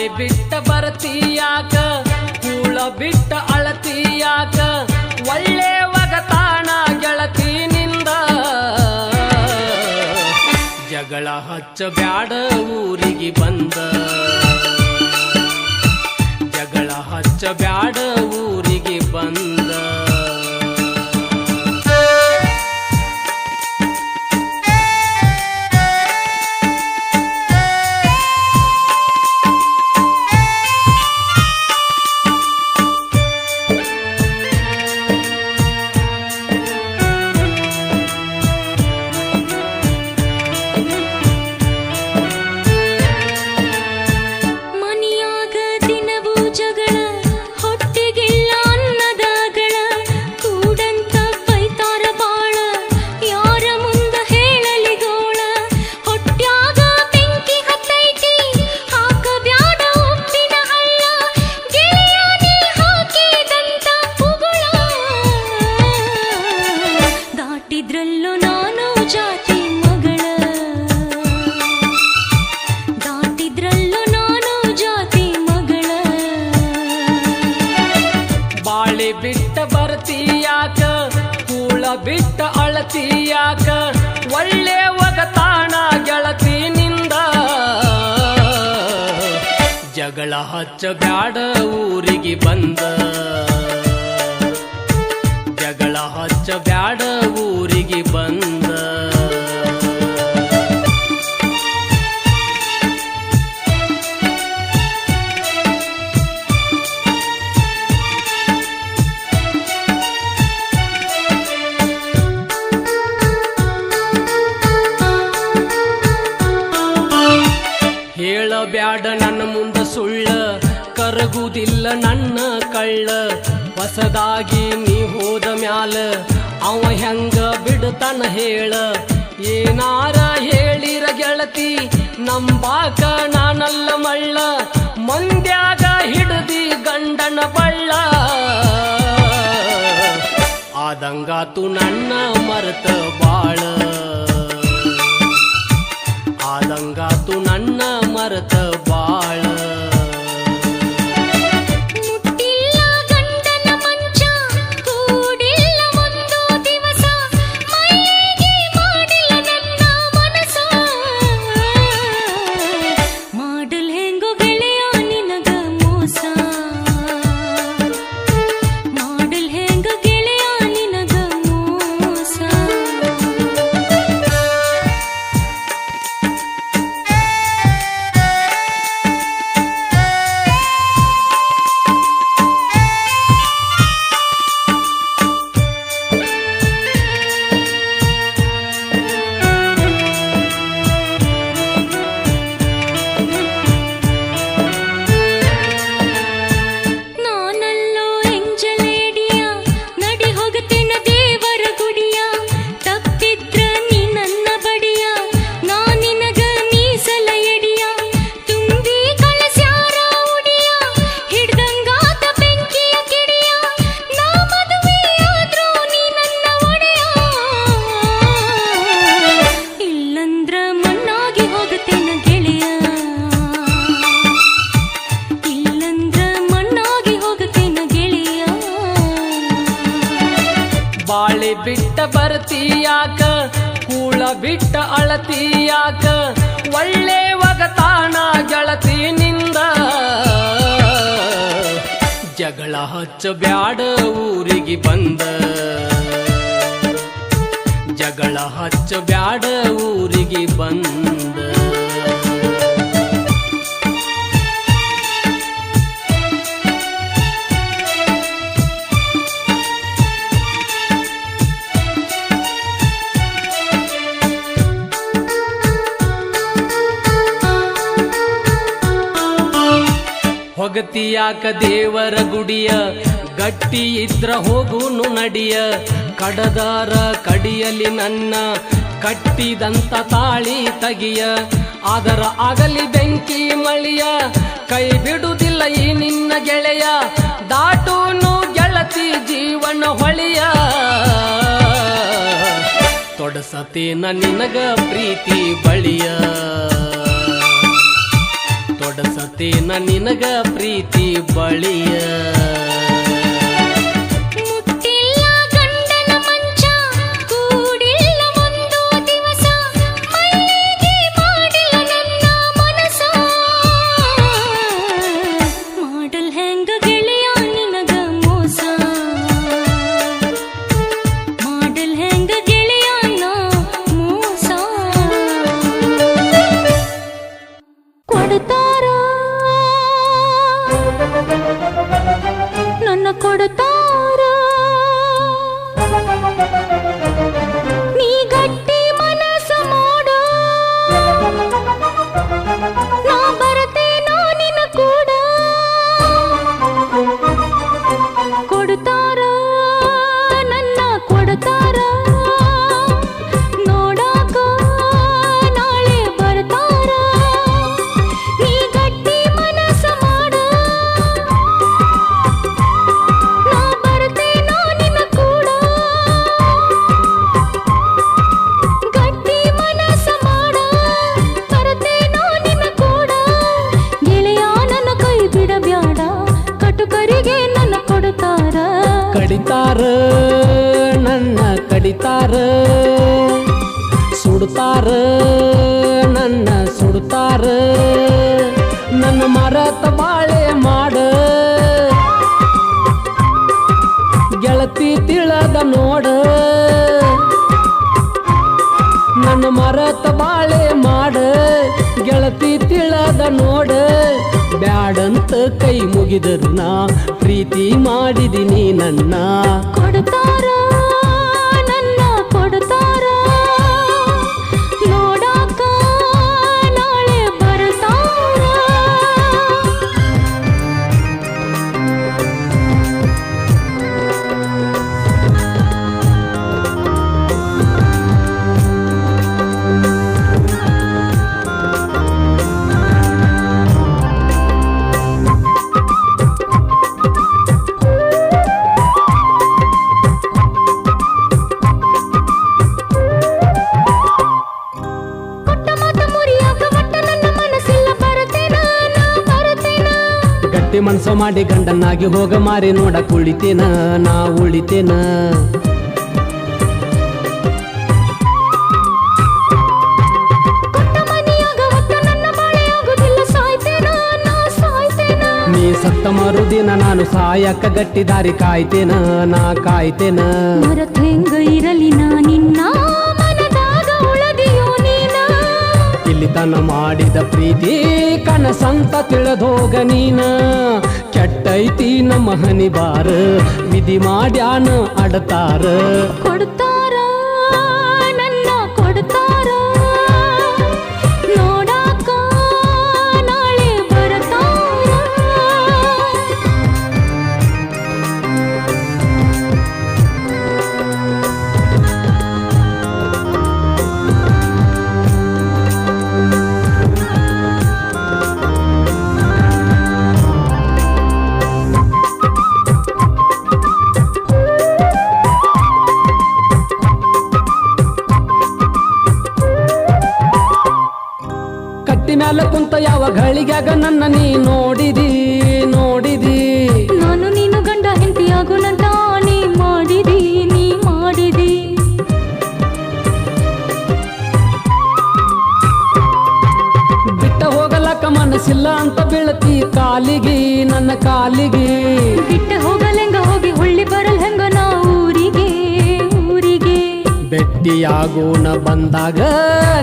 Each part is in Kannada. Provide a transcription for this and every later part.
ಬಾಳೆ ಬಿಟ್ಟ ಬರತೀಯಾಕ ಕೂಳ ಬಿಟ್ಟ ಅಳತೀಯಾಕ ಒಳ್ಳೆ ಒಗತಾಣ ಗೆಳತಿನಿಂದ ಜಗಳ ಹಚ್ಚ ಬ್ಯಾಡ ಊರಿಗೆ ಬಂದ ಜಗಳ ಹಚ್ಚ ಬ್ಯಾಡ ಊರಿಗೆ ಬಂದ ಬಿಟ್ಟ ಬರ್ತೀಯಾಕ ಕೂಳ ಬಿಟ್ಟ ಅಳತೀಯಾಕ ಒಳ್ಳೆ ಒಗತಾಣ ಗೆಳತಿನಿಂದ ಜಗಳ ಹಚ್ಚ ಬ್ಯಾಡ ಊರಿಗೆ ಬಂದ ಜಗಳ ಹಚ್ಚ ಬ್ಯಾಡ ಊರಿಗೆ ಬಂದ ಹೇಳಬ್ಯಾಡ ನನ್ನ ಮುಂದ ಸುಳ್ಳ ಕರಗುವುದಿಲ್ಲ ನನ್ನ ಕಳ್ಳ ಹೊಸದಾಗಿ ನೀ ಹೋದ ಮ್ಯಾಲ ಅವ ಹೆಂಗ ಬಿಡ್ತಾನ ಹೇಳ ಏನಾರ ಹೇಳಿರ ಗೆಳತಿ ನಂಬಾಕ ನಾನಲ್ಲ ಮಳ್ಳ ಮಂದ್ಯಾಗ ಹಿಡದಿ ಗಂಡನ ಬಳ್ಳ ಆದಂಗಾತು ನನ್ನ ಮರೆತ ಬಾಳ ಆದಂಗಾತು ನನ್ನ ಮರೆತ ಬಾಳ ಮುಟ್ಟಿಲ್ಲ ಗಂಡನ ಮಂಚ ಕೂಡಿಲ್ಲ ಒಂದು ದಿವಸ ಮೈಗೆ ಮಾಡಿಲ್ಲ ನನ್ನ ಮನಸ ಮಾಡಲ್ ಹೆಂಗೋ ಗೆಳೆಯ ನಿನಗ ಮೋಸ ಮಾಡಲ್ ಹೆಂಗ ಗೆಳೆಯ ನಿನಗ ಮೋಸ ಬಾಳೆ ಬಿಟ್ಟ ಬರ್ತೀಯಾಕ ಕೂಳ ಬಿಟ್ಟ ಅಳತೀಯಾಕ ಒಳ್ಳೆ ಒಗತಾಣ ಗೆಳತಿನಿಂದ ಜಗಳ ಹಚ್ಚ ಬ್ಯಾಡ ಊರಿಗೆ ಬಂದ ಜಗಳ ಹಚ್ಚ ಬ್ಯಾಡ ಊರಿಗೆ ಬಂದ ಹೊಗತಿಯಾಕ ದೇವರ ಗುಡಿಯ ಗಟ್ಟಿ ಇದ್ರ ಹೋಗುನು ನಡಿಯ ಕಡದಾರ ಕಡಿಯಲಿ ನನ್ನ ಕಟ್ಟಿದಂತ ತಾಳಿ ತಗಿಯ ಆದರ ಆಗಲಿ ಬೆಂಕಿ ಮಳಿಯ ಕೈ ಬಿಡುವುದಿಲ್ಲ ಈ ನಿನ್ನ ಗೆಳೆಯ ದಾಟೂನು ಗೆಳತಿ ಜೀವನ ಹೊಳಿಯ ತೊಡಸತೇನ ನಿನಗ ಪ್ರೀತಿ ಬಳಿಯ ಕೊಡಸತೇನ ನಿನಗ ಪ್ರೀತಿ ಬಳಿಯ ಮುಟ್ಟಿಲ್ಲ ಗಂಡನ ಮಂಚ ಕೂಡಿಲ್ಲ ಒಂದು ದಿವಸ ಮಲ್ಲಿಗೆ ಮಾಡಿಲ್ಲ ನನ್ನ ಮನಸ ಮಾಡಲ್ ಹೆಂಗ ಗೆಳೆಯ ನಿನಗ ಮೋಸ ಮಾಡಲ್ ಹೆಂಗ ಗೆಳೆಯ ನಾ ಮೋಸ ಕೊಡ್ತಾರ ನನ್ನ ಕೊಡ್ತಾರ ನೀ ಗಟ್ಟಿ ಮನಸ್ಸ ಮಾಡ ನಾ ಬರ್ತೇನೋ ನಿನ್ನ ಕೂಡ ಕೊಡ್ತಾರ ನನ್ನ ಕೊಡ್ತಾರ ನೋಡಾಕ ನಾಳೆ ಬರ್ತಾರ ನೀ ಗಟ್ಟಿ ಮನಸ್ಸ ಮಾಡ ನಾ ಬರ್ತೇನೋ ನಿನ್ನ ಕೂಡ ಗಟ್ಟಿ ಮನಸ್ಸ ಮಾಡ ಬರ್ತೇನೋ ನಿನ್ನ ಕೂಡ ಗೆಳೆಯ ನನ್ನ ಕೈ ಬಿಡಬ್ಯಾಡ ಕಟುಕರಿಗೆ ನನ್ನ ಕೊಡ್ತಾರ ಕಡಿತಾರ ನನ್ನ ಕಡಿತಾರ ಸುಡ್ತಾರ ನನ್ನ ಸುಡ್ತಾರ ನನ್ನ ಮರತ ಬಾಳೆ ಮಾಡ ಗೆಳತಿ ತಿಳದ ನೋಡ ನನ್ನ ಮರತ ಬಾಳೆ ಮಾಡ ಗೆಳತಿ ತಿಳದ ನೋಡ ಬ್ಯಾಡಂತ ಕೈ ಮುಗಿದರು ನಾ ಪ್ರೀತಿ ಮಾಡಿದಿನಿ ನನ್ನ ಕೊಡ್ತಾರ ನನ್ನ ಕೊಡ್ತಾರ ನೋಡಾಕ ನಾಳೆ ಬರ್ತಾರ ಕೊಟ್ಟ ಮಾತ ಮುರಿಯಾಕ ಒಟ್ಟ ನನ್ನ ಮನಸ್ಸಿಲ್ಲ ಬರ್ತೇನ ನಾ ಬರ್ತೇನ ಗಟ್ಟಿ ಮನ್ಸ ಮಾಡಿ ಗಂಡನಾಗಿ ಹೋಗ ಮಾರಿ ನೋಡ ಕುಳಿತೇನ ನಾ ಉಳಿತೇನ ಕೊಟ್ಟ ಮನಿಯಾಗ ಒಟ್ಟ ನನ್ನ ಬಾಳೆ ಆಗುದಿಲ್ಲ ಸಾಯ್ತೇನ ನಾ ಸಾಯ್ತೇನ ನೀ ಸತ್ತ ಮರುದಿನ ನಾನು ಸಾಯಕ್ಕ ಗಟ್ಟಿ ದಾರಿ ಕಾಯ್ತೇನ ನಾ ಕಾಯ್ತೇನ ಮರತ್ ಹೆಂಗ ಇರಲಿ ನಾ ನಿನ್ನ ಮನದಾಗ ಉಳದಿಯೋ ನೀನ ಇಲ್ಲಿ ತನ ಮಾಡಿದ ಪ್ರೀತಿ ಕನಸಂತ ತಿಳಿದೋಗ ನೀನ ಕೆಟ್ಟೈತಿ ನಮ್ಮ ಹನಿ ಬಾರ ವಿಧಿ ಮಾಡ್ಯಾನ ಅಡತಾರ ಕೊಡ್ತಾರ ನನ್ನ ಕೊಡ್ತಾರ ನೋಡಾಕ ನಾಳೆ ಬರ್ತಾರ ಕಟ್ಟಿ ಮ್ಯಾಲ ಕುಂತ ಯಾವ ಗಳಿಗ್ಯಾಗ ನನ್ನ ನೀ ನೋಡಿದಿ ನೋಡಿದಿ ನಾನು ನೀನು ಗಂಡ ಹೆಂಡತಿಯಾಗುನಂತ ನೀ ಮಾಡಿದಿ ನೀ ಮಾಡಿದಿ ಬಿಟ್ಟ ಹೋಗಲಕ್ಕ ಮನಸ್ಸಿಲ್ಲ ಅಂತ ಬೀಳತಿ ಕಾಲಿಗೆ ನನ್ನ ಕಾಲಿಗೆ ಬಿಟ್ಟ ಹೋಗಲೆಂಗ ಹೋಗಿ ಹೊಳ್ಳಿ ಬರಲ್ ಹೆಂಗ ನಾ ಊರಿಗೆ ಊರಿಗೆ ಭೆಟ್ಟಿಯಾಗೋಣ ಬಂದಾಗ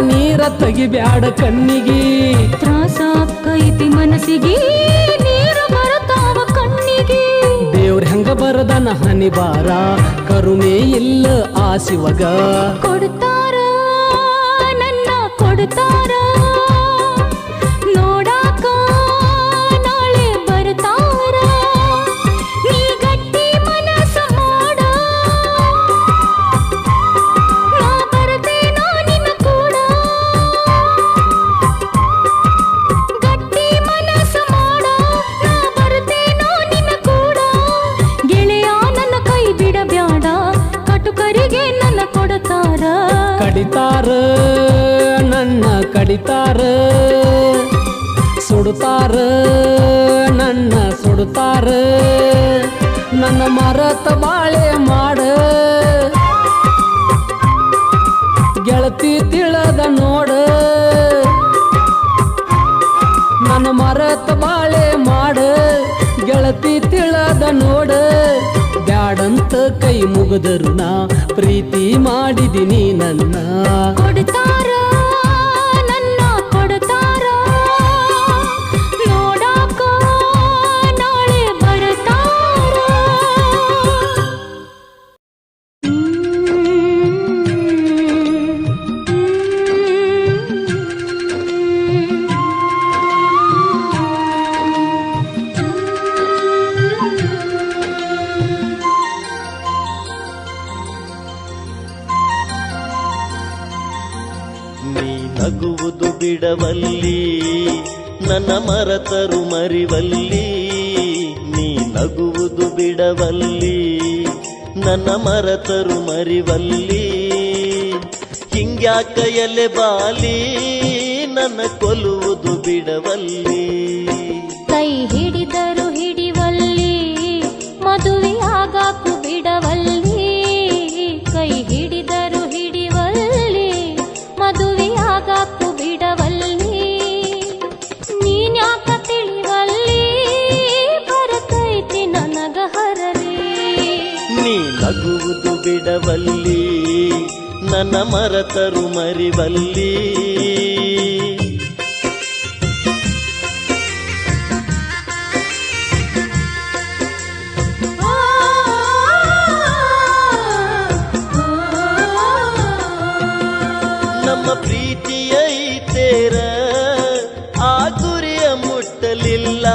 ನೀರ ತೆಗಿಬ್ಯಾಡ ಕಣ್ಣಿಗೆ ತ್ರಾಸ ಆಕ್ಕೈತಿ ಮನಸ್ಸಿಗೆ ನೀರು ಬರತಾವ ಕಣ್ಣಿಗೆ ದೇವ್ರ ಹೆಂಗ ಬರದನ ಹನಿ ಬಾರ ಕರುಣೆ ಇಲ್ಲ ಆ ಶಿವಗ ಕೊಡ್ತಾರ ನನ್ನ ಕೊಡ್ತಾರ ನೋಡಾಕ ನಾಳೆ ಬರ್ತಾರ ನೀ ಗಟ್ಟಿ ಮನಸ್ಸ ಮಾಡ ನಾ ಬರ್ತೇನೋ ನಿನ್ನ ಕೂಡ ಗಟ್ಟಿ ಮನಸ್ಸ ಮಾಡ ನಾ ಬರ್ತೇನೋ ನಿನ್ನ ಕೂಡ ಗೆಳೆಯ ನನ್ನ ಕೈ ಬಿಡಬ್ಯಾಡ ಕಟುಕರಿಗೆ ನನ್ನ ಕೊಡ್ತಾರ ಕಡಿತಾರ ನನ್ನ ಕಡಿತಾರ ಸುಡು ಸುಡುತ್ತಾರ ನನ್ನ ಸುಡುತ್ತಾರ ನನ್ನ ಮರತ ಬಾಳೆ ಮಾಡ ಗೆಳತಿ ತಿಳದ ನೋಡ ನನ್ನ ಮರತ ಬಾಳೆ ಮಾಡ ಗೆಳತಿ ತಿಳದ ನೋಡ ಬ್ಯಾಡಂತ ಕೈ ಮುಗದರು ನಾ ಪ್ರೀತಿ ಮಾಡಿದಿನಿ ನನ್ನ ಕೊಡ್ತಾರ ನನ್ನ ಕೊಡ್ತಾರ ನೋಡಾಕ ನಾಳೆ ಬರ್ತಾರ ನಗುವುದು ಬಿಡವಲ್ಲಿ ನನ್ನ ಮರತರು ಮರಿವಲ್ಲಿ ನೀ ನಗುವುದು ಬಿಡವಲ್ಲಿ ನನ್ನ ಮರತರು ಮರಿವಲ್ಲಿ ಹಿಂಗ್ಯಾಕ ಎಲೆ ಬಾಲಿ ನನ್ನ ಕೊಲ್ಲುವುದು ಬಿಡವಲ್ಲಿ ಕೈ ಹಿಡಿದರು ಹಿಡಿವಲ್ಲಿ ಮದುವೆಯಾಗಾಕು ಬಿಡವಲ್ಲಿ ಕೈ ಹಿಡಿದರು ಹಿಡಿವಲ್ಲಿ ಮದುವೆಯಾಗಾಕು ಬಿಡವಲ್ಲಿ ನೀನ್ಯಾಕ ತಿಳಿವಲ್ಲಿ ಬರತೈತಿ ನನಗ ಹರಲಿ ನೀ ನಗುವುದು ಬಿಡವಲ್ಲಿ ನನ್ನ ಮರತರು ಮರಿವಲ್ಲಿ ನಮ್ಮ ಪ್ರೀತಿಯ ಐತೇರ ಆ ಗುರಿಯ ಮುಟ್ಟಲಿಲ್ಲ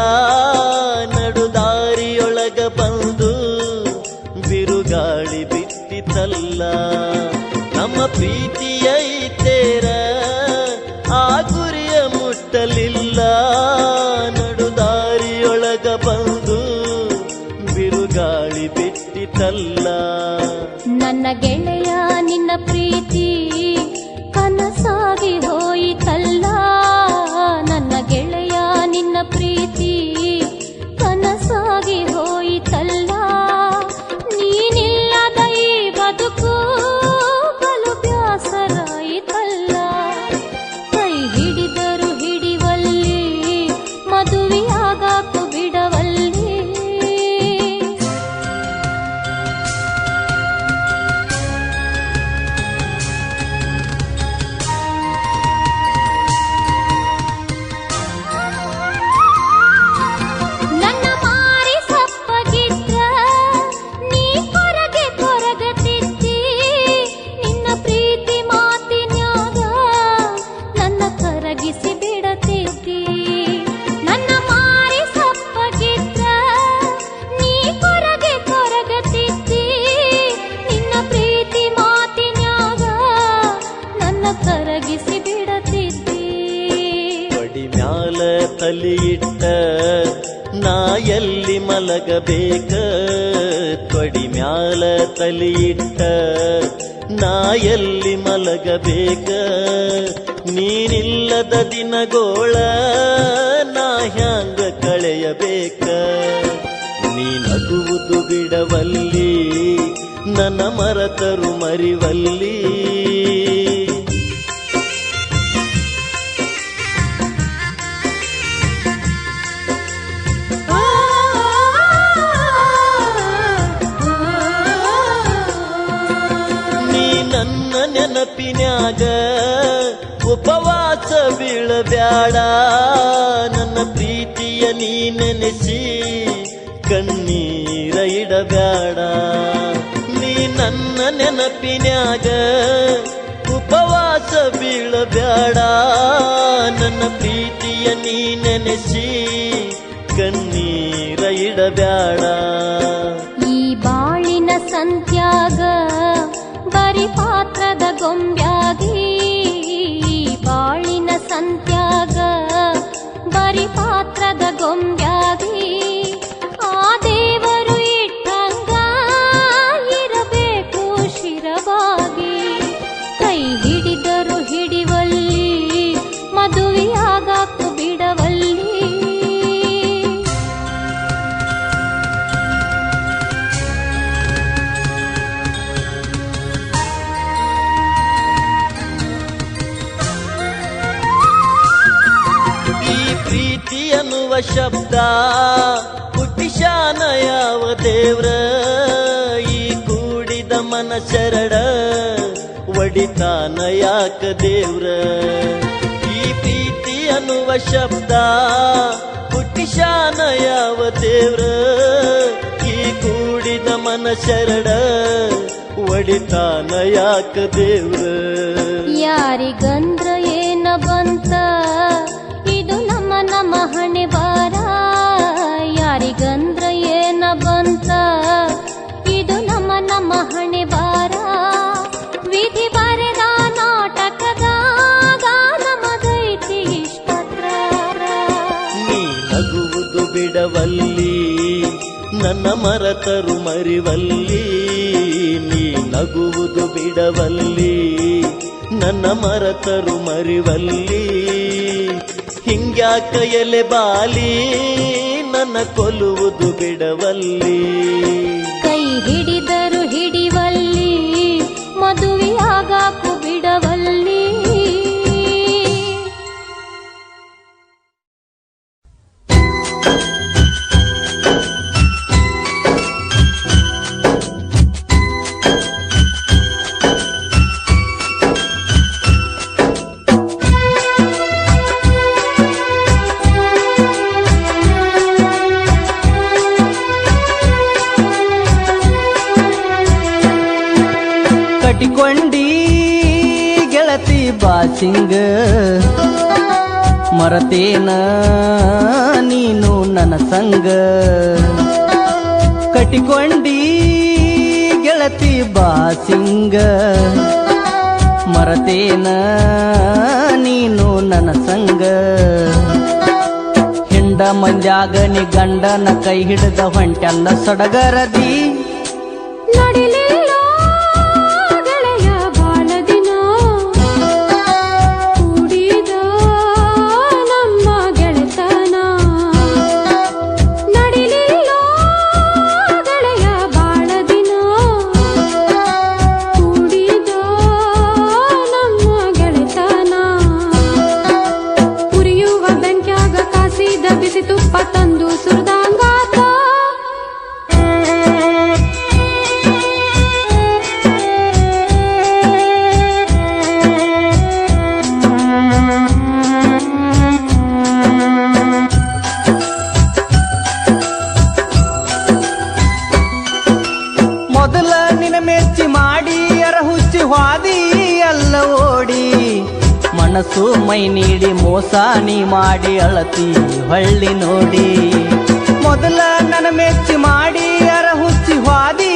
ನಡುದಾರಿಯೊಳಗ ಬಂದು ಬಿರುಗಾಳಿ ಬಿತ್ತಿತಲ್ಲ ನಮ್ಮ ಪ್ರೀತಿಯ ಐತೇರ ಆ ಗುರಿಯ ಮುಟ್ಟಲಿಲ್ಲ ನಡುದಾರಿಯೊಳಗ ಬಂದು ಬಿರುಗಾಳಿ ಬಿಟ್ಟಿತಲ್ಲ ನನ್ನ ಗೆಳೆಯ ನಿನ್ನ ಪ್ರೀತಿ ಕನಸಾಗಿ ಹೋಯಿತಲ್ಲ ನನ್ನ ಗೆಳೆಯ ನಿನ್ನ ಪ್ರೀತಿ ಕನಸಾಗಿ ಹೋಯಿತಲ್ಲ ನೀನಿಲ್ಲದ ಈ ಬದುಕು ಬಲು ಬ್ಯಾಸರಾಯಿತಲ್ಲ ಕೈ ಹಿಡಿದರು ಹಿಡಿವಲ್ಲಿ ಮದುವೆಯಾಗಾಕು ಬಿಡವಲ್ಲಿ ನನ್ನ ಮಾರಿ ಸಪ್ಪಗಿದ್ರ ನೀ ಕೊರಗೆ ಕೊರಗತಿದ್ದಿ ನಿನ್ನ ಪ್ರೀತಿ ಮಾತಿನ್ಯಾಗ ನನ್ನ ಕರಗಿಸಿ ಬಿಡತಿದ್ದಿ ನನ್ನ ಮಾರಿ ಸಪ್ಪಗಿದ್ರ ನೀ ಕೊರಗೆ ಕೊರಗತಿದ್ದಿ ನಿನ್ನ ಪ್ರೀತಿ ಮಾತಿನ್ಯಾಗ ನನ್ನ ಕರಗಿಸಿ ಬಿಡತಿದ್ದಿ ಬಡಿ ಮ್ಯಾಲ ತಲಿಯಿಟ್ಟ ನಾ ಎಲ್ಲಿ ಮಲಗಬೇಕ ತೊಡಿ ಮ್ಯಾಲ ತಲಿಯಿಟ್ಟ ನಾ ಎಲ್ಲಿ ಮಲಗಬೇಕ ನೀನಿಲ್ಲದ ದಿನಗೋಳ ನಾ ಹ್ಯಾಂಗ ಕಳೆಯಬೇಕ ನೀ ನಗುವುದು ಬಿಡವಲ್ಲಿ ನನ್ನ ಮರತರು ಮರಿವಲ್ಲಿ ನೀ ನನ್ನ ನೆನಪಿನ್ಯಾಗ ಉಪವಾಸ ಬೀಳಬ್ಯಾಡ ನನ್ನ ಪ್ರೀತಿಯ ನೀ ನೆನೆಸಿ ಕಣ್ಣೀರ ಇಡಬ್ಯಾಡ ನೀ ನನ್ನ ನೆನಪಿನ್ಯಾಗ ಉಪವಾಸ ಬೀಳಬ್ಯಾಡ ನನ್ನ ಪ್ರೀತಿಯ ನೀ ನೆನೆಸಿ ಕಣ್ಣೀರ ಇಡಬ್ಯಾಡ ಈ ಬಾಳಿನ ಸಂತ್ಯಾಗ ಬರಿ ಪಾತ್ರದ ಗೊಂಬ್ಯಾಗಿ ಈ ಬಾಳಿನ ಸಂತ್ಯಾಗ ಬರಿ ಪಾತ್ರದ ಗೊಂಬ್ಯಾಗಿ ಆ ದೇವರು ಇಟ್ಟಂಗ ಇರಬೇಕು ಶಿರವಾಗಿ ಕೈ ಹಿಡಿದರು ಹಿಡಿವಲ್ಲಿ ಮದುವೆಯಾಗಾಕು ಬಿಡವಲ್ಲಿ ಅನ್ನುವ ಶಬ್ದ ಹುಟ್ಟಿಶಾನ ಯಾವ ದೇವ್ರ ಈ ಕೂಡಿದ ಮನಸರಡ ಒಡಿತಾನ ಯಾಕ ದೇವ್ರ ಈ ಪ್ರೀತಿ ಅನ್ನುವ ಶಬ್ದ ಹುಟ್ಟಿಶಾನ ಯಾವ ದೇವ್ರ ಈ ಕೂಡಿದ ಮನಸರಡ ಒಡಿತಾನ ಯಾಕ ದೇವ್ರ ಯಾರಿಗಂದ್ರ ಏನ ಬಂತ ಇದು ನಮ್ಮ ಹಣೆ ಬಾರ ಯಾರಿಗಂದ್ರ ಏನ ಬಂತ ಇದು ನಮ್ಮ ಹಣೆ ಬಾರ ವಿಧಿ ಬರೆದ ನಾಟಕದಾಗ ನಮದೈತಿ ಇಷ್ಟತ್ರ ನೀ ನಗುವುದು ಬಿಡವಲ್ಲಿ ನನ್ನ ಮರತರು ಮರಿವಲ್ಲಿ ನೀ ನಗುವುದು ಬಿಡವಲ್ಲಿ ನನ್ನ ಮರತರು ಮರಿವಲ್ಲಿ ಹಿಂಗ್ಯಾಕ ಎಲೆ ಬಾಲಿ ನನ್ನ ಕೊಲ್ಲುವುದು ಬಿಡವಲ್ಲಿ ಕೈ ಹಿಡಿದರು ಹಿಡಿವಲ್ಲಿ ಮದುವೆಯಾಗಾಕು ಬಿಡವಲ್ಲಿ ಕಟಿಕೊಂಡಿ ಗೆಳತಿ ಬಾಸಿಂಗ ಮರತೇನ ನೀನು ನನ್ನ ಸಂಗ ಕಟಿಕೊಂಡಿ ಗೆಳತಿ ಬಾಸಿಂಗ ಮರತೇನ ನೀನು ನನ್ನ ಸಂಗ ಹಿಂಡ ಮಂದ್ಯಾಗ ನೀ ಗಂಡನ ಕೈ ಹಿಡಿದ ಹೊಂಟೆಲ್ಲ ಸಡಗರದಿ ನಡಿಲಿಲ್ಲ ಗೆಳೆಯ ಬಾಳ ದಿನ ಕೂಡಿದ ನಮ್ಮ ಗೆಳೆತನ ನಡಿಲಿಲ್ಲ ಗೆಳೆಯ ಬಾಳ ದಿನ ಕೂಡಿದ ನಮ್ಮ ಗೆಳೆತನ ಉರಿಯುವ ಬೆಂಕ್ಯಾಗ ಕಾಸಿದ ಬಿಸಿ ತುಪ್ಪ ತಂದು ಸುರಿದಂಗಾತ ಮೊದಲ ನಿನ ಮೆಚ್ಚಿ ಮಾಡಿ ಅರಹುಚ್ಚಿ ಹಾದಿ ಎಲ್ಲ ಓಡಿ ಮನಸ್ಸು ಮೈ ನೀಡಿ ಮೋಸ ನೀ ಮಾಡಿ ಅಳತಿ ಹಳ್ಳಿ ನೋಡಿ ಮೊದಲ ನನ್ನ ಮೆಚ್ಚಿ ಮಾಡಿ ಅರಹುಚ್ಚಿ ಹಾದಿ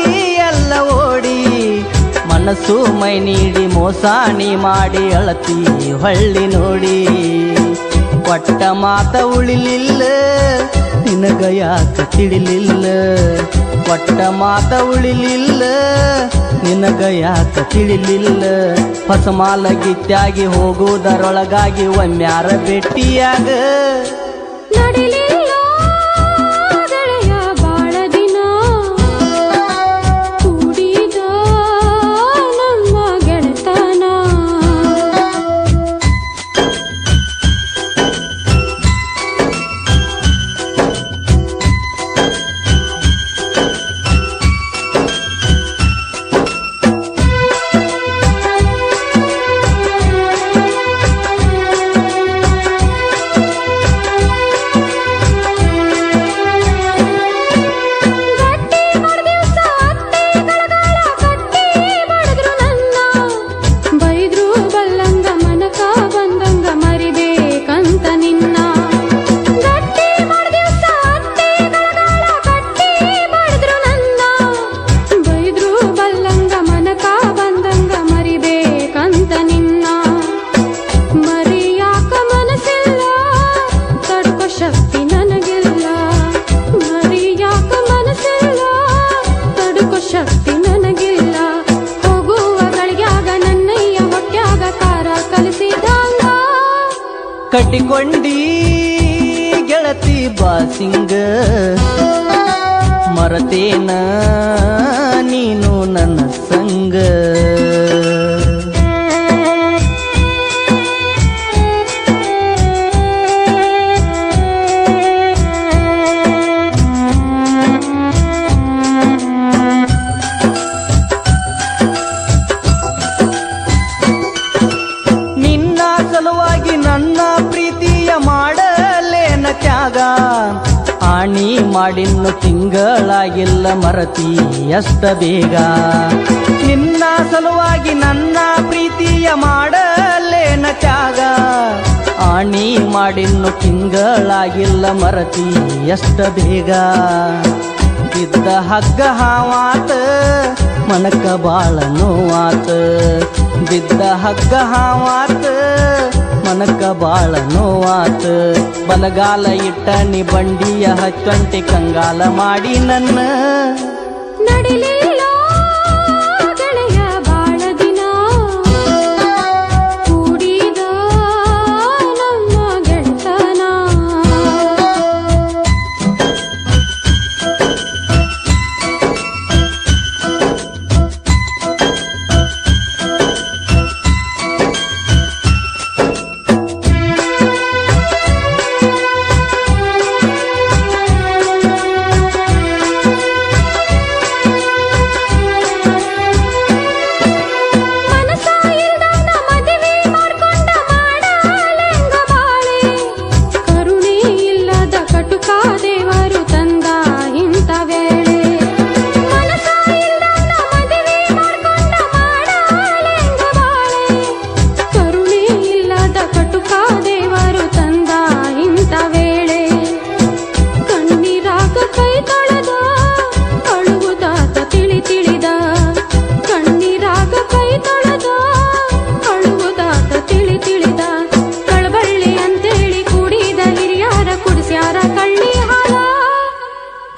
ಎಲ್ಲ ಓಡಿ ಮನಸ್ಸು ಮೈ ನೀಡಿ ಮೋಸ ನೀ ಮಾಡಿ ಅಳತಿ ಹಳ್ಳಿ ನೋಡಿ ಕೊಟ್ಟ ಮಾತ ಉಳಿಲಿಲ್ಲ ನಿನಗ ಯಾಕ ತಿಳಿಲಿಲ್ಲ ಕೊಟ್ಟ ಮಾತ ಉಳಿಲಿಲ್ಲ ನಿನಗ ಯಾಕ ತಿಳಿಲಿಲ್ಲ ಹೊಸ ಮಾಲ ಗಿತ್ಯಾಗಿ ಹೋಗುವುದರೊಳಗಾಗಿ ಒಮ್ಮ್ಯಾರ ಭೇಟಿಯಾಗ ನಡಿಲಿಲ್ಲ ಗೆಳೆಯ ಬಾಳ ದಿನ ಕೂಡಿದ ನಮ್ಮ ಗೆಳೆತನ ಕಟ್ಟಿಕೊಂಡಿ ಗೆಳತಿ ಬಾಸಿಂಗ ಮರತೇನ ನೀನು ನನ್ನ ಸಂಗ ತ್ಯಾಗ ಆಣಿ ಮಾಡಿನ್ನು ತಿಂಗಳಾಗಿಲ್ಲ ಮರತಿ ಎಷ್ಟ ಬೇಗ ನಿನ್ನ ಸಲುವಾಗಿ ನನ್ನ ಪ್ರೀತಿಯ ಮಾಡಲೇನ ತ್ಯಾಗ ಆಣಿ ಮಾಡಿನ್ನು ತಿಂಗಳಾಗಿಲ್ಲ ಮರತಿ ಎಷ್ಟ ಬೇಗ ಬಿದ್ದ ಹಗ್ಗ ಹಾವಾತ ಮನಕ ಬಾಳ ನೋವಾತ ಬಿದ್ದ ಹಗ್ಗ ಹಾವಾತ ಮನಕ ಬಾಳ ನೋವಾತ ಬಲಗಾಲ ಇಟ್ಟ ನೀ ಬಂಡಿಯ ಹಚ್ಚಂಟಿ ಕಂಗಾಲ ಮಾಡಿ ನನ್ನ ನಡಿಲಿಲ್ಲ ಗೆಳೆಯ ಬಾಳ ದಿನ ಕೂಡಿದ ನಮ್ಮ ಗೆಳೆತನ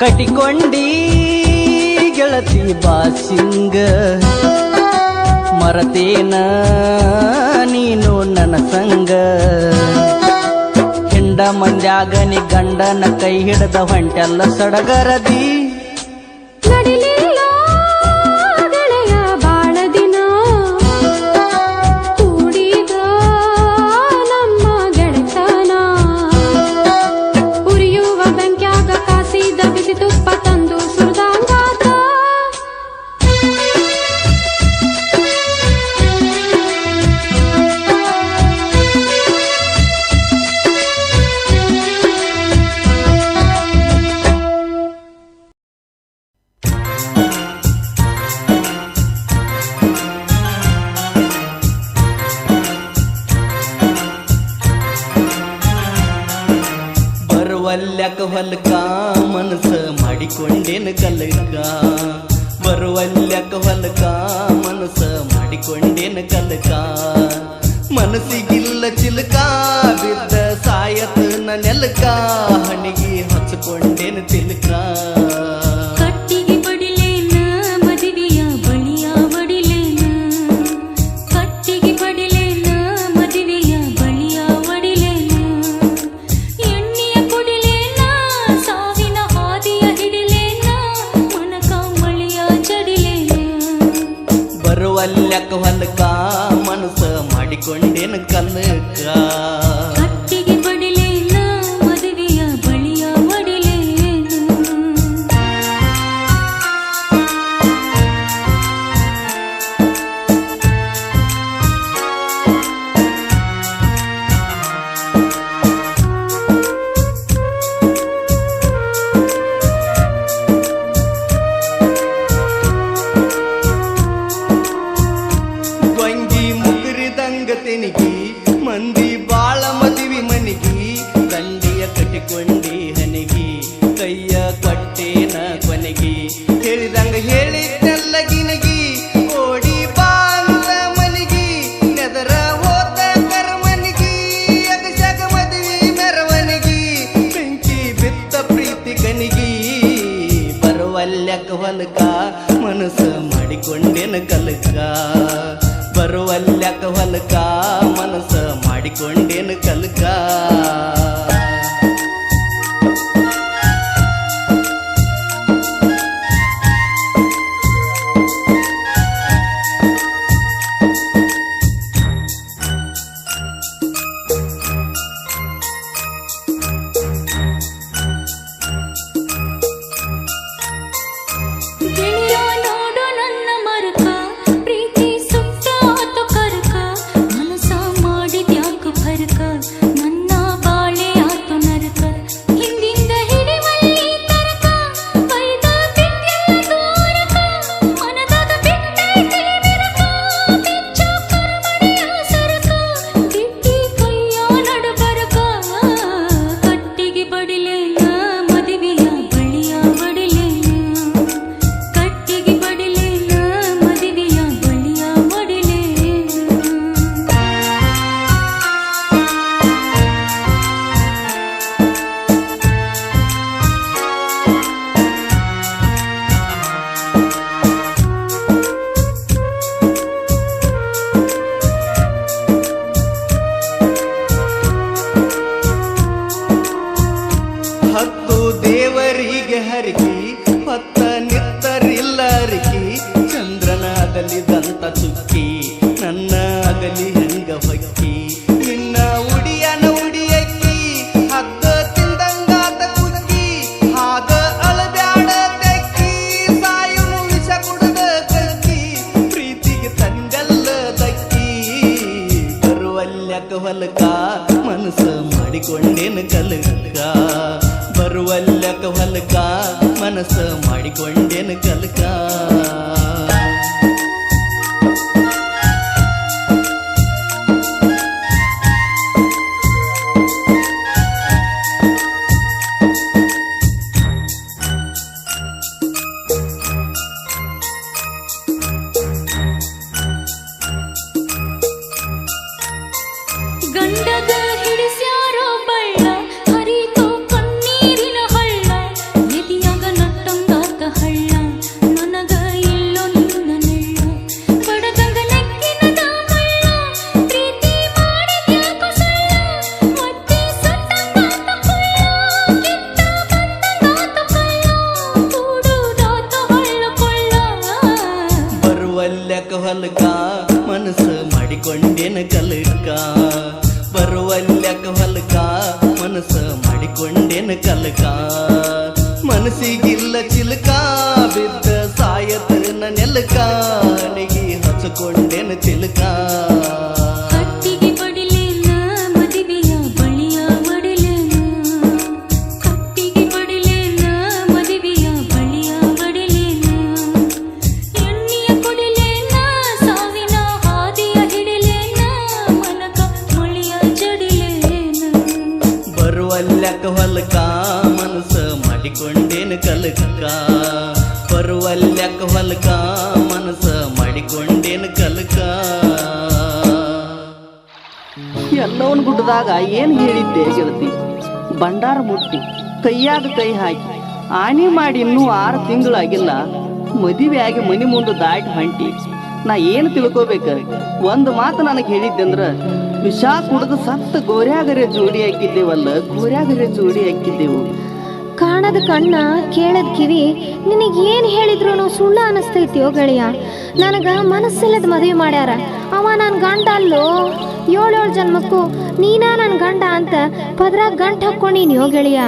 ಕಟಿಕೊಂಡಿ ಗೆಳತಿ ಬಾಸಿಂಗ ಮರತೇನ ನೀನು ನನ್ನ ಸಂಗ ಹಿಂಡ ಮಂದ್ಯಾಗ ನೀ ಗಂಡನ ಕೈ ಹಿಡ್ದ ಹೊಂಟೆಲ್ಲ ಸಡಗರದಿ ನಡಿಲಿಲ್ಲ ಗೆಳೆಯ ಬಾಳ ದಿನ ಕೂಡಿದ ನಮ್ಮ ಗೆಳೆತನ ಉರಿಯುವ ಬೆಂಕ್ಯಾಗ ಕಾಸಿದ ಬಿಸಿ ತುಪ್ಪ ತಂದು ಸುರಿದಾಂಗಾತ ಬರುವಲ್ಯಕ ಹೊಲ್ಕ ಮನಸ ಮಾಡಿಕೊಂಡೇನ ಕಲಕ ಬರುವಲ್ಯಕ ಹೊಲ್ಕ ಮನಸ ಮಾಡಿಕೊಂಡೇನ ಕಲಕ ಮನಸ್ಸಿಗಿಲ್ಲ ಚಿಲಕ ಬಿದ್ದ ಸಾಯತ ನೆಲಕ ಹಣಿಗಿ ಹಚ್ಕೊಂಡೇನ ತಿಲಕ ಕಟ್ಟಿಗೆ ಬಡಿಲೇನ ಮದುವೆಯ ಬಳಿಯ ಬಡಿಲೇನ ಕಟ್ಟಿಗೆ ಬಡಿಲೇನ ಮದುವೆಯ ಬಳಿಯ ಬಡಿಲೇನ ಎಣ್ಣೆಯ ಕುಡಿಲೇನ ಸಾವಿನ ಹಾದಿಯ ಹಿಡಿಲೇನ ಮನಕ ಮಳಿಯ ಜಡಿಲೇನ ಬರುವಲ್ಯಕ ಹೊಲ್ಕ ಮನಸ ಮಾಡಿಕೊಂಡೇನ ಕಲಕ ಕಟ್ಟಿಗೆ ಬಡಿಲೇನ ಮದುವೆಯ ಬಳಿಯ ಬಡಿಲೇನ ಗೊಂಗಿ ಮುಗುರಿದಂಗ ತೆನಿಗಿ ಮಂದಿ ಬಾಳ ಮದುವಿ ಮನಿಗಿ ದಂಡಿಯ ಕಟ್ಟಿಕೊಂಡಿ ಹನಿಗಿ ಕೈಯ ಕೊಟ್ಟೇನ ಕೊನೆಗಿ ಹೇಳಿದಂಗ ಹೇಳಿದ್ದೆಲ್ಲ ಗಿನಗಿ ಓಡಿ ಬಾಂದ ಮನಿಗಿ ನೆದರ ಹೋದ ಕರ್ಮನಿಗಿ ಅಗಸಗ ಮದುವಿ ಮೆರವನಿಗಿ ಬೆಂಕಿ ಬಿತ್ತ ಪ್ರೀತಿ ಕನಿಗಿ ಬರುವಲ್ಯಕ ಹೊಲಕ ಮನಸ ಮಾಡಿಕೊಂಡೇನ ಕಲಕ ಬರುವಲ್ಯಕ ಹೊಲಕ ಮನಸ ಮಾಡಿಕೊಂಡೇನ ಕಲಕ ಗೆಳೆಯ ನೋಡು ನನ್ನ ಮರಕ ಪ್ರೀತಿ ಸುಟ್ಟಾತು ಕರಕ ಮನಸ ಮಾಡಿದ್ಯಾಕ ಫರಕ ನನ್ನ ಬಾಳ ಬಡಿಲೇನ ಮದುವೆಯ ಬಳಿಯ ಬಡಿಲೇನ ಕಟ್ಟಿಗೆ ಬಡಿಲೇನ ಮದುವೆಯ ಬಳಿಯ ಬಡಿಲೇನ ಹತ್ತು ದೇವರಿಗೆ ಹರಿಕಿ ಹೊತ್ತ ನಿತ್ತರಿಲ್ಲ ಅರಿಕಿ ಚಂದ್ರನ ಅಗಲಿದಂತ ಚುಕ್ಕಿ ನನ್ನ ಅಗಲಿ ಹೆಂಗ ಹೊಕ್ಕಿ ನಿನ್ನ ಉಡಿಯನ ಉಡಿಯಕ್ಕಿ ಹದ್ದ ತಿಂದಂಗಾತ ಕುಕ್ಕಿ ಹಾಗ ಅಳಬ್ಯಾಡ ತೆಕ್ಕಿ ಸಾಯುನು ವಿಷ ಕುಡದ ಕಕ್ಕಿ ಪ್ರೀತಿಗೆ ತಂದೆಲ್ಲ ದಕ್ಕಿ ಬರುವಲ್ಯಕ ಹೊಲಕ ಮನಸ್ಸ ಮಾಡಿಕೊಂಡೇನು ಕಲಕ ಬರುವಲ್ಯಕ ಹೊಲಕ ಮನಸ್ಸ ಮಾಡಿಕೊಂಡೇನು ಕಲಕ ಗಂಡಗ ಹಿಡಿಸ್ಯಾರೋ ಬಳ್ಳ ಹರಿತೋ ಕಣ್ಣೀರಿನ ಹಳ್ಳ ಎದಿಯಾಗ ನಟ್ಟಂಗಾತ ಹಳ್ಳ ನನಗ ಇಲ್ಲೋ ನಿನ್ನ ನೆಳ್ಳ ಬಡದಂಗ ಲೆಕ್ಕಿನ ದಾಮಳ್ಳ ಪ್ರೀತಿ ಮಾಡಿದ್ಯಾಕೋ ಸಳ್ಳ ಒತ್ತಿ ಸತ್ತಂಗಾತ ಕೊಳ್ಳ ಕಿತ್ತ ಬಂದಂಗಾತ ಕಳ್ಳ ಕೂಡುದಾತ ಹಳ್ಳ ಕೊಳ್ಳ ಬರುವಲ್ಯಕ ಹೊಲಕ ಮನಸ್ಸ ಮಾಡಿಕೊಂಡೇನು ಕಲಕ ಬರುವಲ್ಯಕ ಹೊಲಕ ಮನಸ್ಸ ಮಾಡಿಕೊಂಡೇನು ಕಲಕ ಮನಸ್ಸಿಗಿಲ್ಲ ಚಿಲಕ ಬಿದ್ದ ಸಾಯತನ ನೆಲಕ ನೆಗಿ ಹಚ್ಕೊಂಡೇನು ತಿಲಕ ಕಟ್ಟಿಗೆ ಬಡಿಲೇನ ಮದುವೆಯ ಬಳಿಯ ಬಡಿಲೇನ ಕಟ್ಟಿಗೆ ಬಡಿಲೇನ ಮದುವೆಯ ಬಳಿಯ ಬಡಿಲೇನ ಎಣ್ಣೆಯ ಕುಡಿಲೇನ ಸಾವಿನ ಹಾದಿಯ ಹಿಡಿಲೇನ ಮನಕ ಮಳಿಯ ಜಡಿಲೇನ ಬರುವಲ್ಯಕ ಹೊಲಕ ಮನಸ್ಸ ಮಾಡಿಕೊಂಡೇನು ಕಲಕ ಬರುವಲ್ಯಕ ಹೊಲಕ ಮನಸ್ಸ ಮಾಡಿಕೊಂಡೇನು ಕಲಕ ಎಲ್ಲವನ್ ಗುಡ್ಡದಾಗ ಏನ್ ಹೇಳಿದ್ದೆ ಗೆಳತಿ ಬಂಡಾರ ಮುಟ್ಟಿ ಕೈಯಾಗ ಕೈ ಹಾಕಿ ಆಣಿ ಮಾಡಿ ಇನ್ನೂ 6 ತಿಂಗಳಾಗಿಲ್ಲ ಮದುವೆ ಆಗಿ ಮನಿ ಮುಂದೆ ದಾಟಿ ಹೊಂಟಿ ನಾ ಏನು ತಿಳ್ಕೊಬೇಕ ಒಂದು ಮಾತು ನನಗೆ ಹೇಳಿದ್ದೆಂದ್ರ ವಿಷ ಕುಡಿದು ಸತ್ತ ಗೋರ್ಯಾಗರೆ ಜೋಡಿ ಹಾಕಿದ್ದೇವಲ್ಲ ಗೋರ್ಯಾಗರೆ ಜೋಡಿ ಹಾಕಿದ್ದೆವು ಕಾಣದ ಕಣ್ಣ ಕೇಳದ ಕಿವಿ ನಿನಗೇನು ಹೇಳಿದ್ರು ಸುಳ್ಳು ಅನಿಸ್ತೈತಿಯೋ ಗೆಳೆಯ ನನಗ ಮನಸ್ಸಿಲ್ಲದ ಮದುವೆ ಮಾಡ್ಯಾರ ಅವ ನನ್ನ ಗಂಡ ಅಲ್ಲೋ 7 ಜನ್ಮಕ್ಕೂ ನೀನಾ ನನ್ನ ಗಂಡ ಅಂತ ಪದ್ರಾಗ ಗಂಟು ಹಾಕ್ಕೊಂಡಿನ್ಯೋ ಗೆಳೆಯ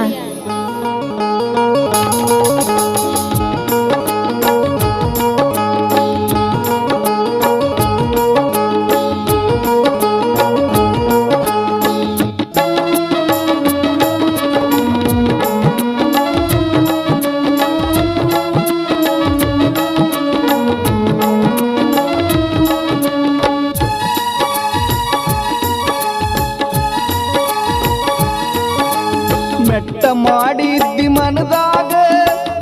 ಮೆಟ್ಟ ಮಾಡಿದ್ದಿ ಮನದಾಗ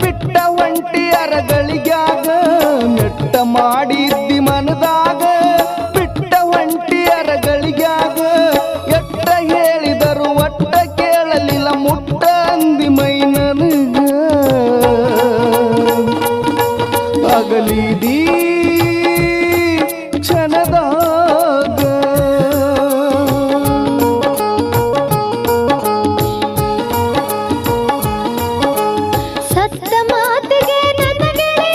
ಬಿಟ್ಟ ಒಂಟಿ ಅರಗಳಿಗ್ಯಾಗ ಮೆಟ್ಟ ಮಾಡಿದ್ದಿ ಮನದಾಗ ಬಿಟ್ಟ ಒಂಟಿ ಅರಗಳಿಗ್ಯಾಗ ಎಟ್ಟ ಹೇಳಿದರು ಒಟ್ಟ ಕೇಳಲಿಲ್ಲ ಮುಟ್ಟ ಅಂದಿ ಮೈ ನನಗ ಅಗಲಿದೀ ಕ್ಷಣದಾಗ ಸತ್ತ ಮಾತಿಗೆ ನನ್ನ ಗೆಳೆಯ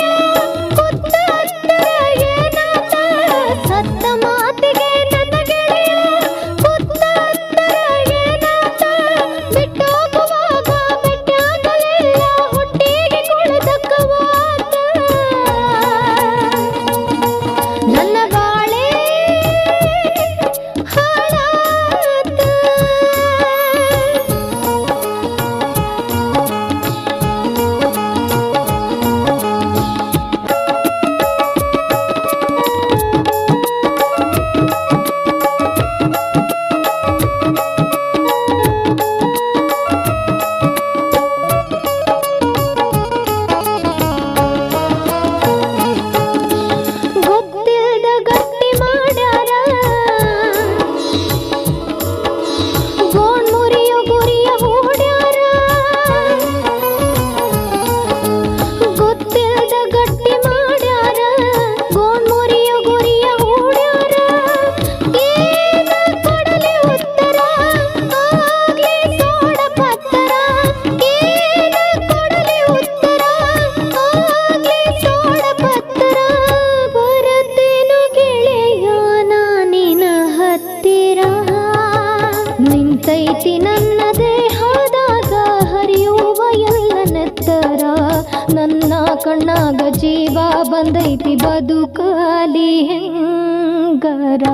ಕಣ್ಣಾಗ ಜೀವ ಬಂದೈತಿ ಬದುಕಲಿ ಹೆಂಗರ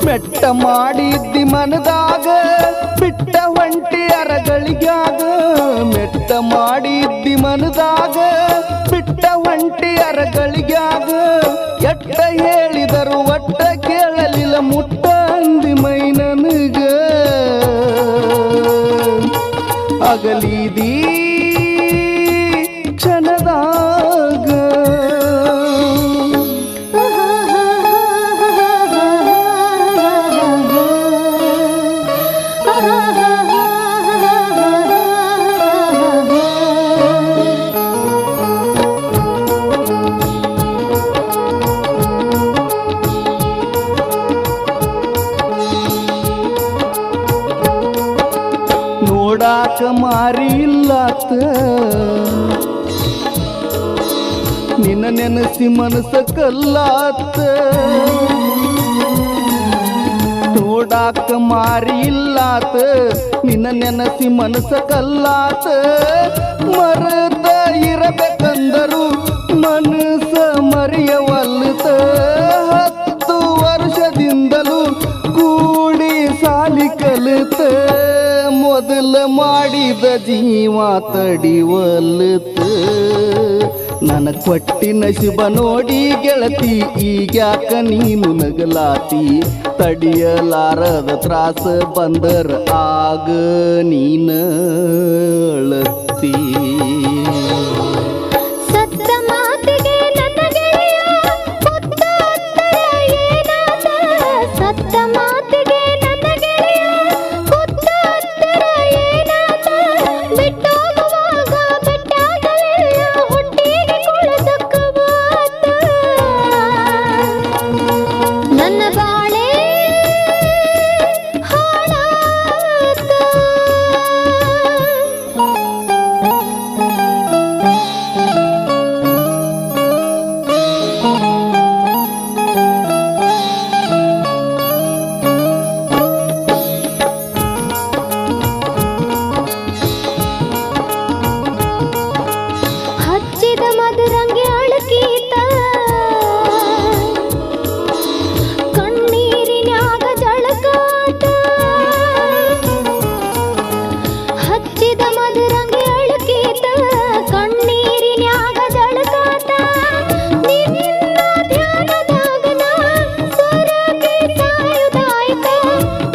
ಮೆಟ್ಟ ಮಾಡಿದ್ದಿ ಮನದಾಗ ಬಿಟ್ಟ ಒಂಟಿ ಅರಗಳಿಗ್ಯಾಗ ಮೆಟ್ಟ ಮಾಡಿದ್ದಿ ಮನದಾಗ ಬಿಟ್ಟ ಒಂಟಿ ಅರಗಳಿಗ್ಯಾಗ ಎಟ್ಟ ಹೇಳಿದರು ಒಟ್ಟ ಕೇಳಲಿಲ್ಲ ಮುಟ್ಟ ಅಂದಿ ಮೈ ನನಗ ಅಗಲಿದೀ ಕ್ಷಣದಾಗ ನೋಡಾಕ ಮಾರಿ ಇಲ್ಲಾತ ನಿನ್ನ ನೆನಸಿ ಮನಸ ಕಲ್ಲಾತ ನೋಡಾಕ ಮಾರಿ ಇಲ್ಲಾತ ನಿನ್ನ ನೆನಸಿ ಮನಸ ಕಲ್ಲಾತ ಮರದ ಇರಬೇಕಂದರು ಮನಸ ಮರೆಯವಲ್ಲತ 10 ವರ್ಷದಿಂದಲೂ ಕೂಡಿ ಸಾಲಿ ಕಲಿತ ಮೊದಲ ಮಾಡಿದ ಜೀವ ತಡಿವಲ್ಲತ ನನ್ನ ಕೊಟ್ಟಿ ನಶಿಬ ನೋಡಿ ಗೆಳತಿ ಈಗ್ಯಾಕ ನೀನು ನಗಲಾತಿ ತಡಿಯಲಾರದ ತ್ರಾಸ ಬಂದರ ಆಗ ನೀನ ಅಳತಿ ಸತ್ತ ಮಾತಿಗೆ ನನ್ನ ಗೆಳೆಯ ಮುತ್ತ ಉತ್ತರ ಏನಾದ ಸತ್ತ ಮಾತಿಗೆ ನನ್ನ ಗೆಳೆಯ ಮುತ್ತ ಉತ್ತರ ಏನಾದ ಬಿಟ್ಟೋಗುವಾಗ ಬೆಟ್ಟಾಗಲೆಲ್ಲ ಹೊಟ್ಟಿಗೆ ಕುಳಿತಕ್ಕ ಮಾತ ನನ್ನ ಬಾಳೆ ಹಾಳಾತ ಹಚ್ಚಿದ ಮಧುರಂಗಿ ಅಳಕೀತ ಕಣ್ಣೀರಿನ್ಯಾಗ ಜಳಕಾತ ಹಚ್ಚಿದ ಮಧುರಂಗಿ ಅಳಕೀತ ಕಣ್ಣೀರಿನ್ಯಾಗ ಜಳಕಾತ ನಿನ್ನ ಧ್ಯಾನದಾಗ ನಾ ಸೊರಗಿ ಸಾಯುದಾಯ್ತ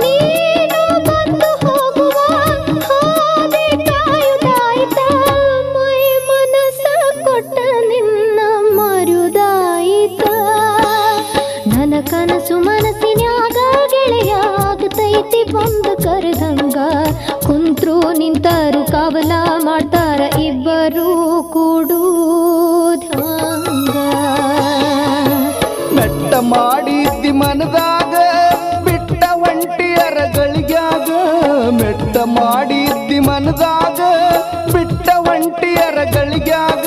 ನೀನು ಬಂದು ಹೋಗುವ ಹಾದಿ ಕಾಯುದಾಯ್ತ ಮೈ ಮನಸ ಕೊಟ್ಟ ನಿನ್ನ ಮರುದಾಯಿತ ನನ್ನ ಕನಸು ಮನಸ್ಸಿನ್ಯಾಗ ಗೆಳೆಯ ಆಗತೈತಿ ಬಂದು ಕರೆದಂಗ ಕುಂತ್ರು ನಿಂತರು ಕಾವಲ ಮಾಡ್ತಾರ ಇಬ್ಬರು ಕೂಡುದಂಗ ಮೆಟ್ಟ ಮಾಡಿದ್ದಿ ಮನದಾಗ ಬಿಟ್ಟ ಒಂಟಿ ಅರಗಳಿಗ್ಯಾಗ ಮೆಟ್ಟ ಮಾಡಿದ್ದಿ ಮನದಾಗ ಬಿಟ್ಟ ಒಂಟಿ ಅರಗಳಿಗ್ಯಾಗ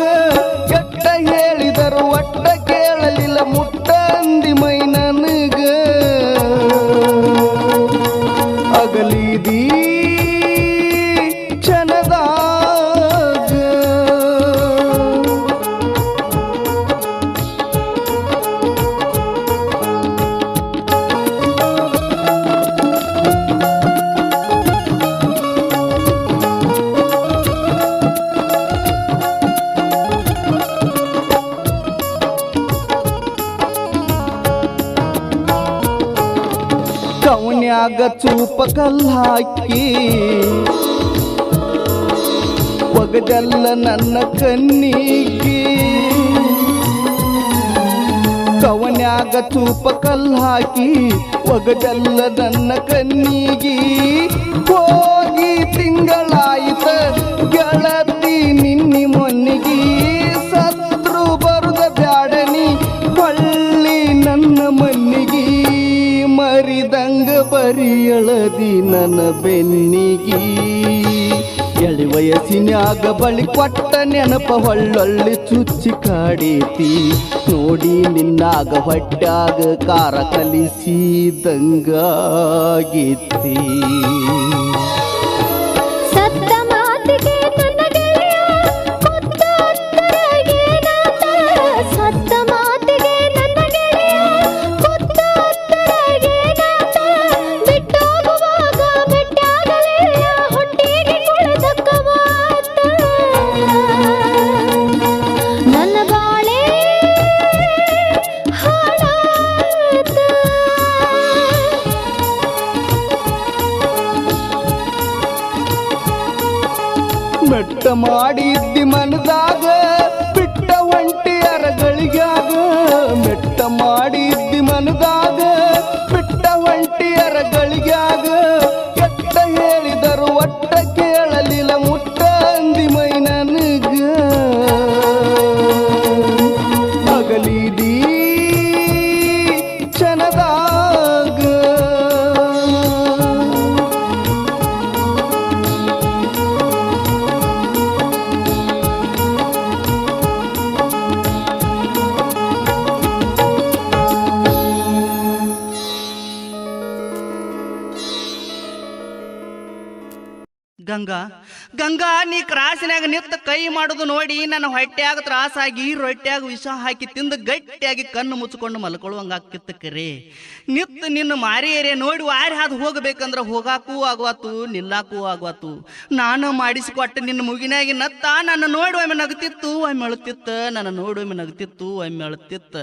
ಎಟ್ಟ ಹೇಳಿದರು ಒಟ್ಟ ಕೇಳಲಿಲ್ಲ ಮುಟ್ಟ ಅಂದಿ ಮೈ ನನಗ ಅಗಲಿದೀ ಕ್ಷಣದಾಗ ಕವನ್ಯಾಗ ಚೂಪ ಕಲ್ಲಾಕಿ ಒಗದಲ್ಲ ನನ್ನ ಕಣ್ಣಿಗೆ ಕವನ್ಯಾಗ ಚೂಪ ಕಲ್ಲಾಕಿ ಒಗದಲ್ಲ ನನ್ನ ಕಣ್ಣಿಗೆ ಹೋಗಿ ತಿಂಗಳಾಯಿತ ಗೆಳತಿ ನಿನ್ನಿ ಮೊನ್ನಿಗೆ ಸತ್ರು ಬರುದ ಬ್ಯಾಡನಿ ಹೊಳ್ಳಿ ನನ್ನ ಮನ್ನಿಗೆ ಮರಿದಂಗ ಬರಿಯಳದಿ ನನ್ನ ಬೆನ್ನಿಗಿ ಎಳಿ ವಯಸ್ಸಿನ್ಯಾಗ ಬಳಿ ಕೊಟ್ಟ ನೆನಪ ಹೊಳ್ಳೊಳ್ಳಿ ಚುಚ್ಚಿ ಕಾಡೇತಿ ನೋಡಿ ನಿನ್ನಾಗ ಹೊಟ್ಯಾಗ ಕಾರ ಕಲಿಸಿದಂಗಾಗೇತಿ ಸತ್ತ ಮಾತಿಗೆ ನನ್ನ ಗೆಳೆಯ ಮೆಟ್ಟ ಮಾಡಿದ್ದಿ ಮನದಾಗ ಬಿಟ್ಟ ಒಂಟಿಯರ ಗಳಿಗ್ಯಾಗ ಮೆಟ್ಟ ಮಾಡಿದ್ದಿ ಮನದಾಗ ಬಿಟ್ಟ ಒಂಟಿಯರ ಗಳಿಗ್ಯಾಗ ಕೆಟ್ಟ ಹೇಳಿದರು ಒಟ್ಟ ಕೇಳಲಿಲ್ಲ ಮುಟ್ಟ ಅಂದಿ ಮೈ ನನಗ ಅಗಲಿದೀ ಕ್ಷಣದಾಗ ಗಂಗಾ ಗಂಗಾ ನೀ ಕ್ರಾಸಿನಾಗ ನಿಂತ ಕೈ ಮಾಡುದು ನೋಡಿ ನನ್ನ ಹೊಟ್ಟೆಯಾಗ ತ್ರಾಸಾಗಿ ರೊಟ್ಟೆಯಾಗ ವಿಷ ಹಾಕಿ ತಿಂದು ಗಟ್ಟಿಯಾಗಿ ಕಣ್ಣು ಮುಚ್ಚಿಕೊಂಡು ಮಲ್ಕೊಳ್ಳುವಂಗಾಕಿತ್ತ ಕರೆ ನಿತ್ತ ನಿನ್ನ ಮಾರಿಯರೇ ನೋಡಿ ವಾರಿ ಹಾದು ಹೋಗಬೇಕಂದ್ರ ಹೋಗಾಕೂ ಆಗ್ವಾತು ನಿಲ್ಲಾಕೂ ಆಗ್ವಾತು ನಾನು ಮಾಡಿಸಿಕೊಟ್ಟ ನಿನ್ನ ಮುಗಿನಾಗಿ ನತ್ತ ನನ್ನ ನೋಡಿ ಒಮ್ಮೆ ನಗ್ತಿತ್ತು ಒಮ್ಮೆ ಅಳುತ್ತಿತ್ತ ನನ್ನ ನೋಡಿ ಒಮ್ಮೆ ನಗ್ತಿತ್ತು ಒಮ್ಮೆ ಅಳುತ್ತಿತ್ತ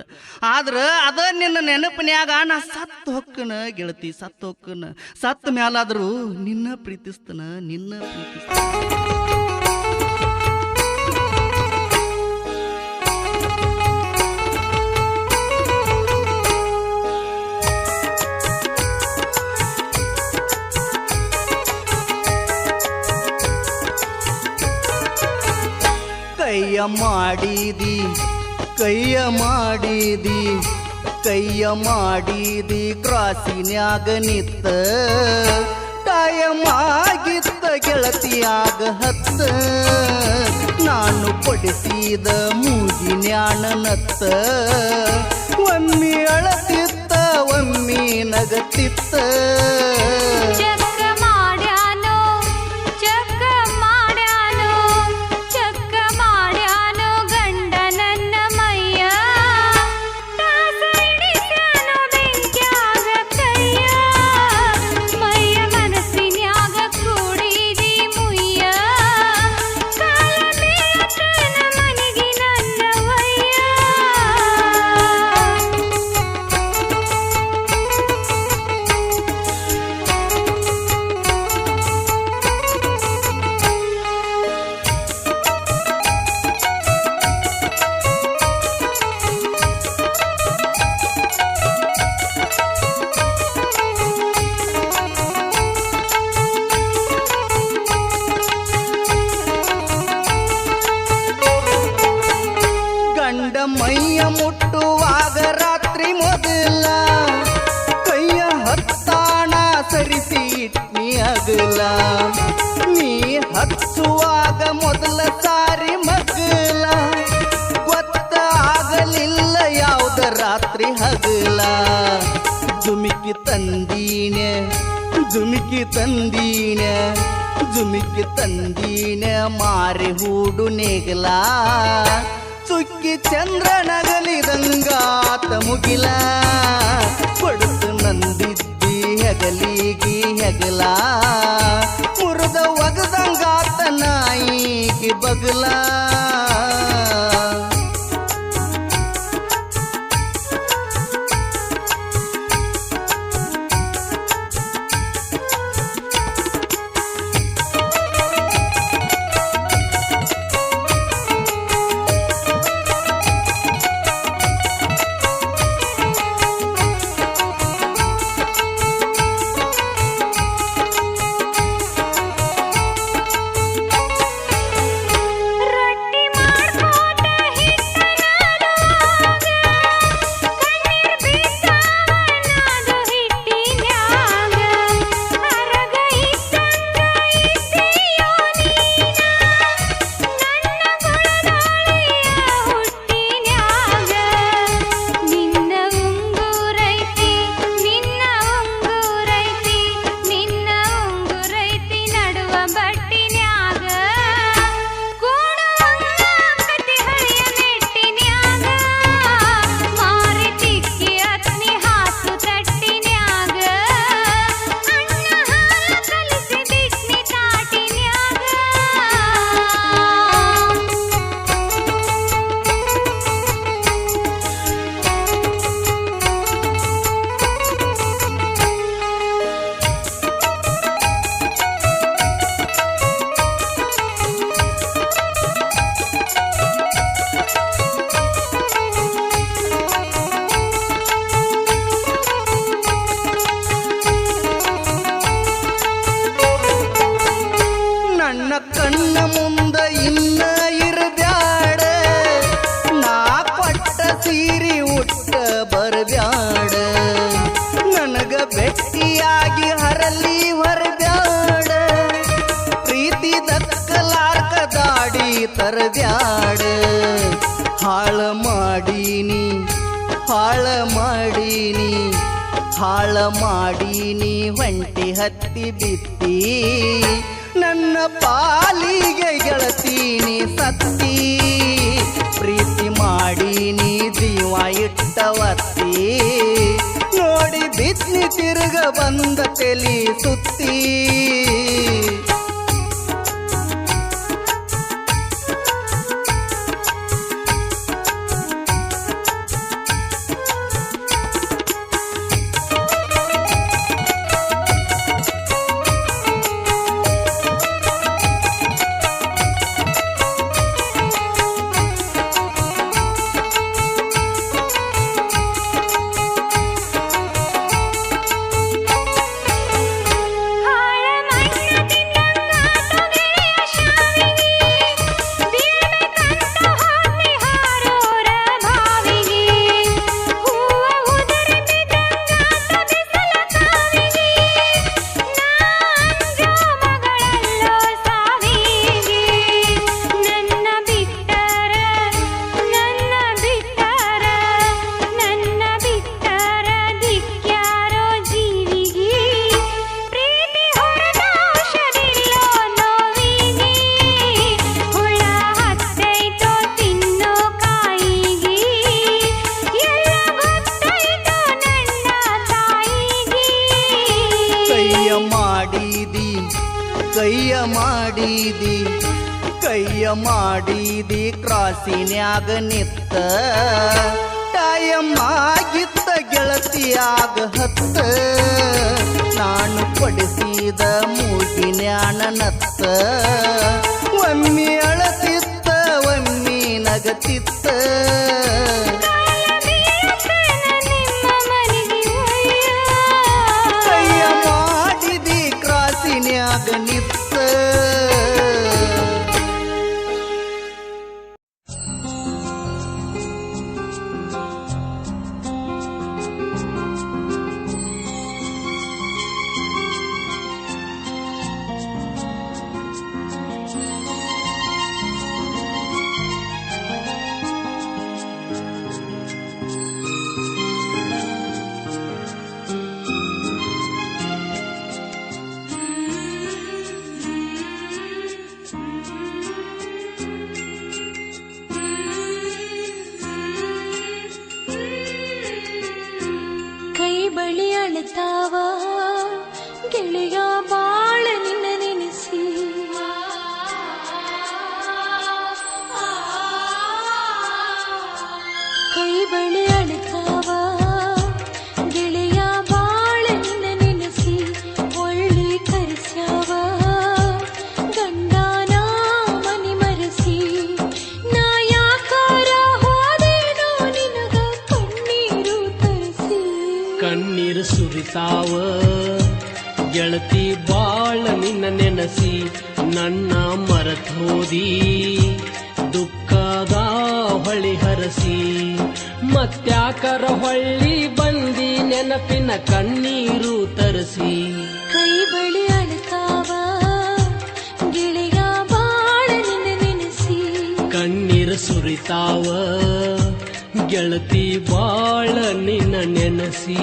ಆದ್ರ ಅದ ನಿನ್ನ ನೆನಪಿನ್ಯಾಗ ನಾ ಸತ್ತು ಹೊಕ್ಕನ ಗೆಳತಿ ಸತ್ತು ಹೊಕ್ಕನ ಸತ್ತ ಮ್ಯಾಲಾದ್ರೂ ನಿನ್ನ ಪ್ರೀತಿಸ್ತನ ನಿನ್ನ ಕೈಯ ಮಾಡಿದಿ ಕೈಯ ಮಾಡಿದಿ ಕೈಯ ಮಾಡಿದಿ ಕ್ರಾಸಿನ್ಯಾಗ ನಿತ್ತ ಟಯಮಾಗಿತ್ತ ಗೆಳತಿಯಾಗ ಹತ್ತ ನಾನು ಕೊಡಿಸಿದ ಮೂಗಿನ್ಯಾಣ ನತ್ತ ಒಮ್ಮೆ ಅಳತಿತ್ತ ಒಮ್ಮೆ ನಗತಿತ್ತ ಚಕ್ಕ ಮಾಡ್ಯಾನೋ ಚಕ್ಕ ಮಾಡ್ಯಾನೋ ಚಕ್ಕ ಮಾಡ್ಯಾನೋ ಗಂಡ ನನ್ನ ಮೈಯ ತಾಸ ಹಿಡಿಸ್ಯಾನೋ ಬೆಂಕ್ಯಾಗ ಕೈಯ ಮೈಯ ಮನಸ್ಸಿನ್ಯಾಗ ಕೂಡಿದಿ ಮುಯ್ಯ ಕಾಲ ಬೀಳತನ ಮನಿಗಿ ನನ್ನ ವಯ್ಯ ಗಂಡ ಮೈಯ ಮುಟ್ಟುವಾಗ ರಾತ್ರಿ ಮೊದಲ ಕೈಯ ಹತ್ತಾಣ ಸರಿಸಿ ಇಟ್ನಿ ಅಗಲ ನೀ ಹಚ್ಚುವಾಗ ಮೊದಲ ಸಾರಿ ಮಗಲ ಗೊತ್ತ ಆಗಲಿಲ್ಲ ಯಾವ್ದ ರಾತ್ರಿ ಹಗಲ ಜುಮಿಕಿ ತಂದೀನೆ ಜುಮಿಕಿ ತಂದೀನೆ ಜುಮಿಕಿ ತಂದೀನೆ ಮಾರಿ ಹೂಡು ನೇಗಲ ಚುಕ್ಕಿ ಚಂದ್ರ ನಗಲಿದಂಗಾತ ಮುಗಿಲ ಕೊಡುತ್ತು ನಂದಿದ್ದಿ ಹೆಗಲಿಗಿ ಹೆಗಲ ಮುರಿದ ಒಗದಂಗಾತ ನಾಯಿಗೆ ಬಗಲ ರೊಟ್ಟಿ ನನ್ನ ಕಣ್ಣ ಮುಂದ ಇನ್ನ ಇರಬ್ಯಾಡ, ನಾ ಕೊಟ್ಟ ಸೀರಿ ಉಟ್ಟ ಬರಬ್ಯಾಡ, ನನಗ ಬೆಟ್ಟಿಯಾಗಿ ಹರಲಿ ಹೊರಬ್ಯಾಡ, ಪ್ರೀತಿ ದಕ್ಕಲಾರ್ಕ ದಾಡಿ ತರಬ್ಯಾಡ. ಹಾಳ ಮಾಡೀನಿ ಹಾಳ ಮಾಡೀನಿ ಹಾಳ ಮಾಡೀನಿ ಹೊಂಟಿ ಹತ್ತಿ ಬಿತ್ತಿ, ನನ್ನ ಪಾಲಿಗೆ ಗೆಳತೀನಿ ಸತ್ತಿ, ಪ್ರೀತಿ ಮಾಡೀನಿ ಜೀವ ಇಟ್ಟವತ್ತಿ, ನೋಡಿ ಬಿತ್ನಿ ತಿರುಗ ಬಂದ ತೆಲಿ ಸುತ್ತಿ. ಕೈಯ ಮಾಡಿದಿ ಕ್ರಾಸಿನ್ಯಾಗ ನಿತ್ತ, ಟೈಮ್ ಆಗಿತ್ತ ಗೆಳತಿಯಾಗ ಹತ್ತ, ನಾನು ಪಡಿಸಿದ ಮೂಗಿನ್ಯಾನ ನತ್ತ, ಒಮ್ಮಿ ಅಳತಿತ್ತ ಒಮ್ಮಿ ನಗತಿತ್ತ, ಕೈಯ ಮಾಡಿದಿ ಕ್ರಾಸಿನ್ಯಾಗ ನಿತ್ತ. ಬಳಿ ಅಳತಾವ ಗೆಳೆಯ ಬಾಳ ನಿನ್ನ ನೆನೆಸಿ, ಕೈ ಬಳಿ ಅಳತಾವ ಗೆಳೆಯ ಬಾಳ ನಿನ್ನ ನೆನೆಸಿ, ಒಳ್ಳಿ ಕರೆಸ್ಯಾವ ಗಂಡನ ಮನಿ ಮರೆಸಿ, ನಾ ಯಾಕಾರ ಹೋದೇನೋ ನಿನಗ ಕಣ್ಣೀರು ತರಿಸಿ. ಕಣ್ಣೀರು ಸುರಿತಾವ ಗೆಳತಿ ಬಾಳ ನಿನ್ನ ನೆನಸಿ, ನನ್ನ ಮರತೋದಿ ದುಃಖದ ಹೊಳಿ ಹರಸಿ, ಮತ್ಯಾಕರ ಹೊಳ್ಳಿ ಬಂದಿ ನೆನಪಿನ ಕಣ್ಣೀರು ತರಿಸಿ. ಕೈ ಬಳಿ ಅಳತಾವ ಗೆಳೆಯ ಬಾಳ ನಿನ್ನ ನೆನೆಸಿ, ಕಣ್ಣೀರು ಸುರಿತಾವ ಗೆಳತಿ ಬಾಳ ನಿನ್ನ ನೆನಸಿ.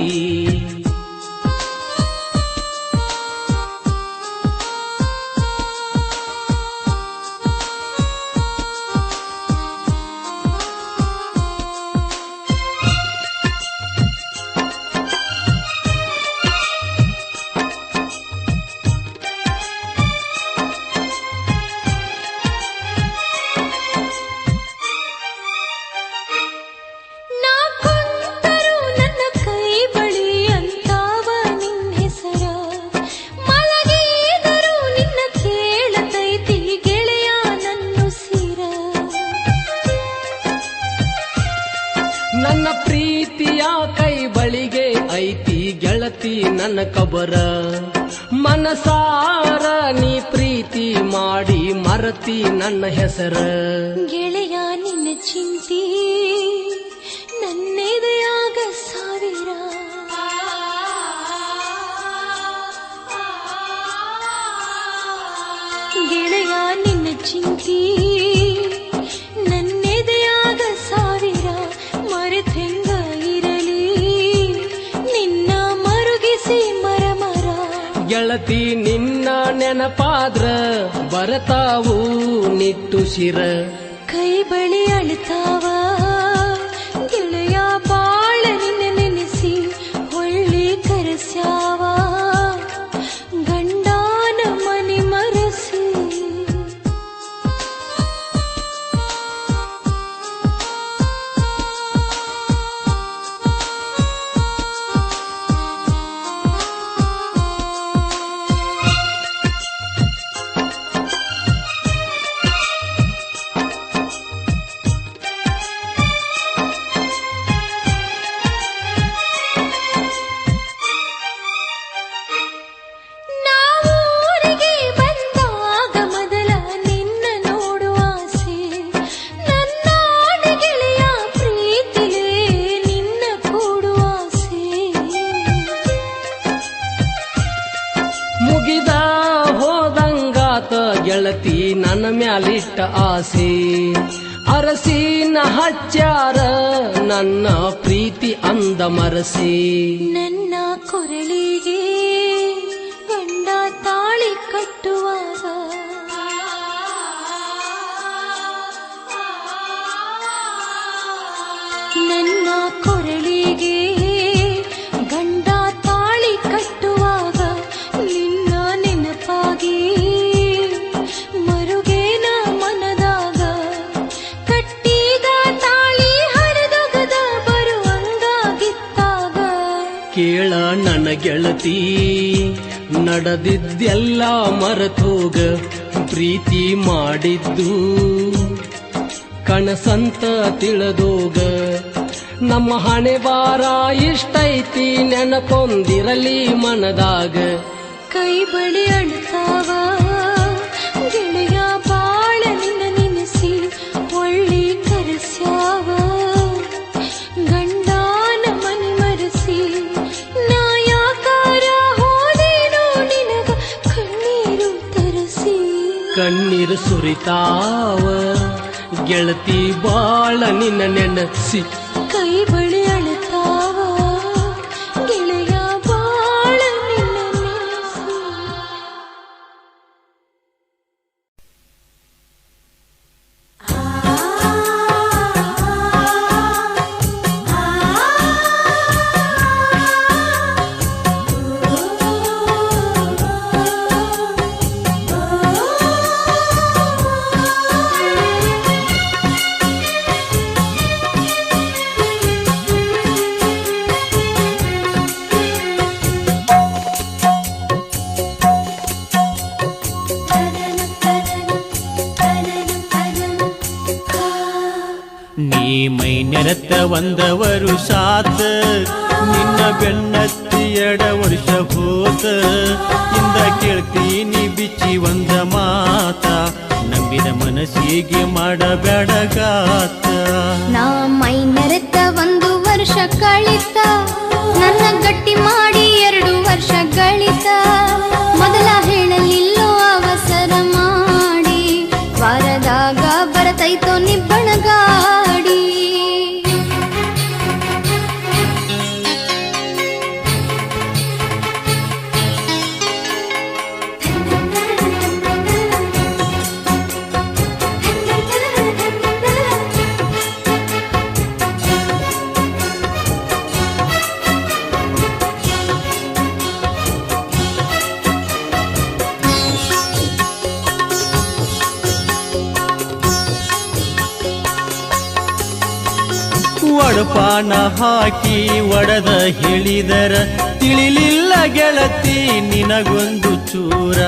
ನನ್ನ ಪ್ರೀತಿಯ ಕೈ ಬಳಿಗೆ ಐತಿ ಗೆಳತಿ ನನ್ನ ಕಬರ, ಮನಸಾರ ನೀ ಪ್ರೀತಿ ಪ್ರೀತಿ ಮಾಡಿ ಮರತಿ ನನ್ನ ಹೆಸರ ಗೆಳೆಯ ನಿನ್ನ ಚಿಂತಿ ನನ್ನೆದೆಯಾಗ ಸಾವಿರ ಗೆಳೆಯ ನಿನ್ನ ಚಿಂತಿ ನನ್ನೆದೆಯಾಗ ಸಾವಿರ ಮರೆತೆಂಗ ಇರಲಿ ನಿನ್ನ ಮರುಗಿಸಿ ಮರ ಗೆಳತಿ ನಿನ್ನ ನೆನಪಾದ್ರ ಬರತಾವು ನಿಟ್ಟುಸಿರ ಕೈ ಬಳಿ ಅಳ್ತಾವ ಗೆಳೆಯ ಬಾಳ ನಿನ್ನ ನೆನೆಸಿ ಹೊಳ್ಳಿ ಕರೆಸ್ಯಾವ ಗಂಡಾನ ಮನೆ ಮರಸಿ ಮುಗಿದ ಹೋದಂಗಾತ ಗೆಳತಿ ನನ್ನ ಮ್ಯಾಲಿಟ್ಟ ಆಸೆ ಅರಸಿನ ಹಚ್ಚಾರ ನನ್ನ ಪ್ರೀತಿ ಅಂದ ಮರಸಿ ನನ್ನ ಕೊರಳಿಗೆ ಗಂಡ ತಾಳಿ ಕಟ್ಟುವಾಗ ನನ್ನ ಕೊರಳಿಗೆ ಗಂಡ ತಾಳಿ ಕಟ್ಟುವಾಗ ನಿನ್ನ ನೆನಪಾಗಿ ಮರುಗೇನ ಮನದಾಗ ಕಟ್ಟಿದ ತಾಳಿ ಹರಿದೊಗದ ಬರುವಂಗಾಗಿತ್ತಾಗ ಕೇಳ ನನ್ನ ಗೆಳತಿ ನಡೆದಿದ್ದೆಲ್ಲ ಮರೆತೋಗ ಪ್ರೀತಿ ಮಾಡಿದ್ದು ಕನಸಂತ ತಿಳಿದೋಗ ನಮ್ಮ ಹಣೆ ಬಾರ ಇಷ್ಟೈತಿ ನೆನಪೊಂದಿರಲಿ ಮನದಾಗ ಕೈ ಬಳಿ ಅಳ್ತಾವ ಗೆಳೆಯ ಬಾಳ ನಿನ್ನ ನೆನೆಸಿ ಒಳ್ಳಿ ಕರೆಸ್ಯಾವ ಗಂಡಾನ ಮನೆ ಮರೆಸಿ ನಾ ಯಾಕಾರ ಹೋದೇನೋ ನಿನಗ ಕಣ್ಣೀರು ತರಸಿ ಕಣ್ಣೀರು ಸುರಿತಾವ ಗೆಳತಿ ಬಾಳ ನಿನ್ನ ನೆನಸಿ ಕೈ ಬಳಿ ಅಳ್ತಾವ ಗೆಳೆಯ ಬಾಳ ನಿನ್ನ ನೆನೆಸಿ ನೀ ಮೈ ನೆರತ ಒಂದ ವರುಷಾತ ನಿನ್ನ ಬೆನ್ನತ್ತಿ ಎಡ ವರ್ಷ ಹೋತ ಇಂದ ಕೇಳ್ತೀನಿ ಬಿಚ್ಚಿ ಒಂದ ಮಾತ ನಂಬಿದ ಮನಸ್ಸಿಗೆ ಮಾಡಬೇಡಗಾತ ನಾ ಮೈ ನೆರೆತ 1 ವರ್ಷ ಕಳಿತ ನನ್ನ ಗಟ್ಟಿ ಮಾಡಿ 2 ವರ್ಷ ಗಳಿತ ಮೊದಲ ಹೇಳಲಿಲ್ಲೋ ಅವಸರ ಮಾಡಿ ವಾರದಾಗ ಬರತೈತೋ ನಿಬ್ಬಣ ಗಾಡಿ ಒಡಪಾನ ಹಾಕಿ ಒಡದ ಹೇಳಿದರ ತಿಳಿಲಿಲ್ಲ ಗೆಳತಿ ನಿನಗೊಂದು ಚೂರ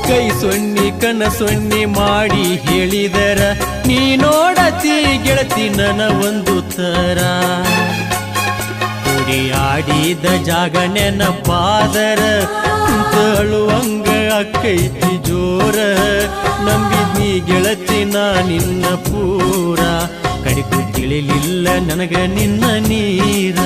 ಕೈ ಸೊನ್ನಿ ಕನ ಸೊನ್ನಿ ಮಾಡಿ ಹೇಳಿದರ ನೀ ನೋಡತಿ ಗೆಳತಿ ನನ್ನ ಒಂದು ತರ ಉರಿಯಾಡಿದ ಜಾಗ ನೆನಪಾದರ ಕುಂತ ಅಳುವಂಗ ಅಕ್ಕೈತಿ ಜೋರ ನಂಬಿದ್ನಿ ಗೆಳತಿ ನಾ ನಿನ್ನ ಪೂರ ಕಡಿಕು ತಿಳಿಲಿಲ್ಲ ನನಗ ನಿನ್ನ ನೀರ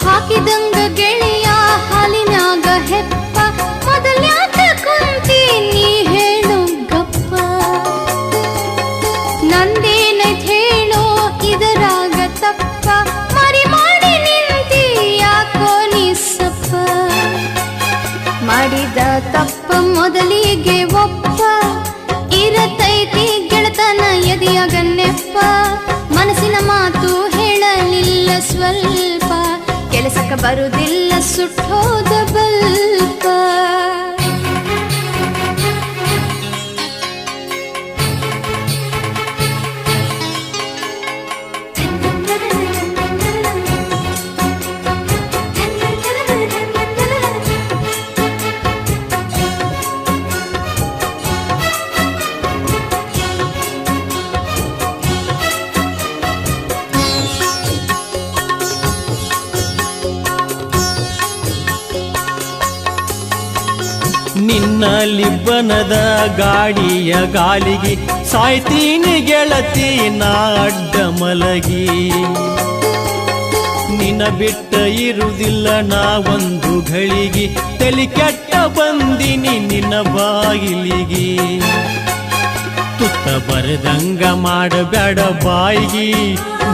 ಹಾಕಿದಂಗ ಗೆಳೆಯ ಹಾಲಿನಾಗ ಹೆಪ್ಪ ಮೊದಲ್ಯಾಕ ಕುಂತಿ ನೀ ಹೇಳು ಗಪ್ಪ ನಂದೇನೈತ್ ಹೇಳೋ ಇದರಾಗ ತಪ್ಪ ಮರಿ ಮಾಡಿ ನಿಂತಿ ಯಾಕೋ ನೀ ಸಪ್ಪ ಮಾಡಿದ ತಪ್ಪ ಮೊದಲಿಗೆ ಒಪ್ಪ ಇರತೈತಿ ಗೆಳತನ ಎದೆಯಾಗ ನೆಪ್ಪ ಮನಸ್ಸಿನ ಮಾತು ಹೇಳಲಿಲ್ಲ ಸ್ವಲ್ಪ ಕೆಲಸಕ್ಕ ಬರುವುದಿಲ್ಲ ಸುಟ್ಟೋದ ಬಲ್ಪ ನಿನ್ನ ಲಿಬ್ಬನದ ಗಾಡಿಯ ಗಾಲಿಗೆ ಸಾಯ್ತೀನಿ ಗೆಳತಿ ನಾ ಅಡ್ಡ ಮಲಗಿ ನಿನ್ನ ಬಿಟ್ಟ ಇರುವುದಿಲ್ಲ ನಾ ಒಂದು ಘಳಿಗೆ ತಲೆ ಕೆಟ್ಟ ಬಂದಿನಿ ನಿನ್ನ ಬಾಗಿಲಿಗೆ ತುತ್ತ ಬರದಂಗ ಮಾಡಬೇಡ ಬಾಯಿಗೆ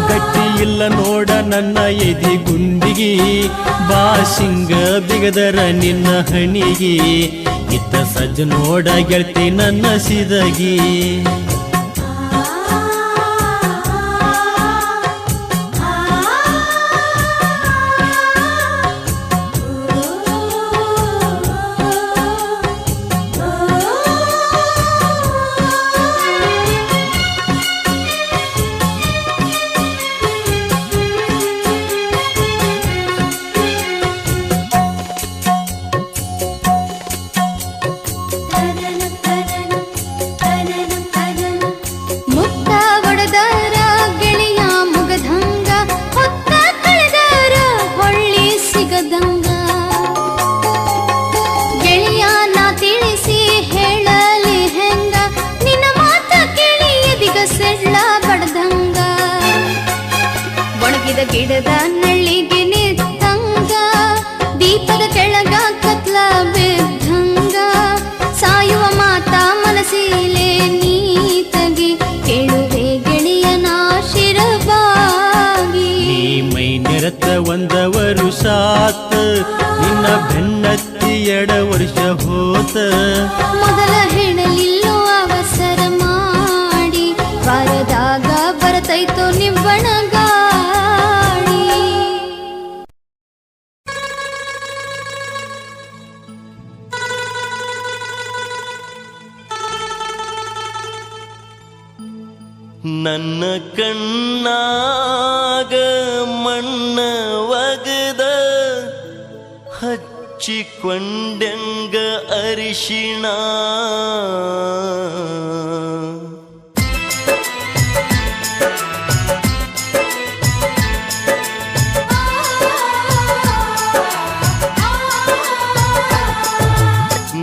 ಗಟ್ಟಿ ಇಲ್ಲ ನೋಡ ನನ್ನ ಎದಿ ಗುಂಡಿಗೆ ಬಾಸಿಂಗ ಬಿಗದರ ನಿನ್ನ ಹಣಿಗೆ ಇತ್ತ ಸಜ್ಜ ನೋಡ ಗೆಳತಿ ನನ್ನ ಸಿದಗಿ ಗಿಡದ ನಳ್ಳಿಗೆ ನಿತ್ತಂಗ ದೀಪದ ಕೆಳಗ ಕತ್ಲ ಬಿದ್ದಂಗ ಸಾಯುವ ಮಾತ ಮನಸ್ಸಿಲೆ ನೀತಗಿ ಕೇಳುವೆ ಗೆಳೆಯನ ಶಿರವಾಗಿ ನೀ ಮೈ ನೆರತ ಒಂದ ವರುಷಾತ ನಿನ್ನ ಬೆನ್ನತ್ತಿ ಎಡ ವರ್ಷ ಹೋತ ಮೊದಲ ಹೇಳಲಿಲ್ಲೋ ಅವಸರ ಮಾಡಿ ಬಾರದಾಗ ಬರತೈತೋ ನಿವ್ವಣಗ ನನ್ನ ಕಣ್ಣಾಗ ಮಣ್ಣ ಒಗದ ಹಚ್ಚಿಕೊಂಡೆಂಗ ಅರಿಶಿಣ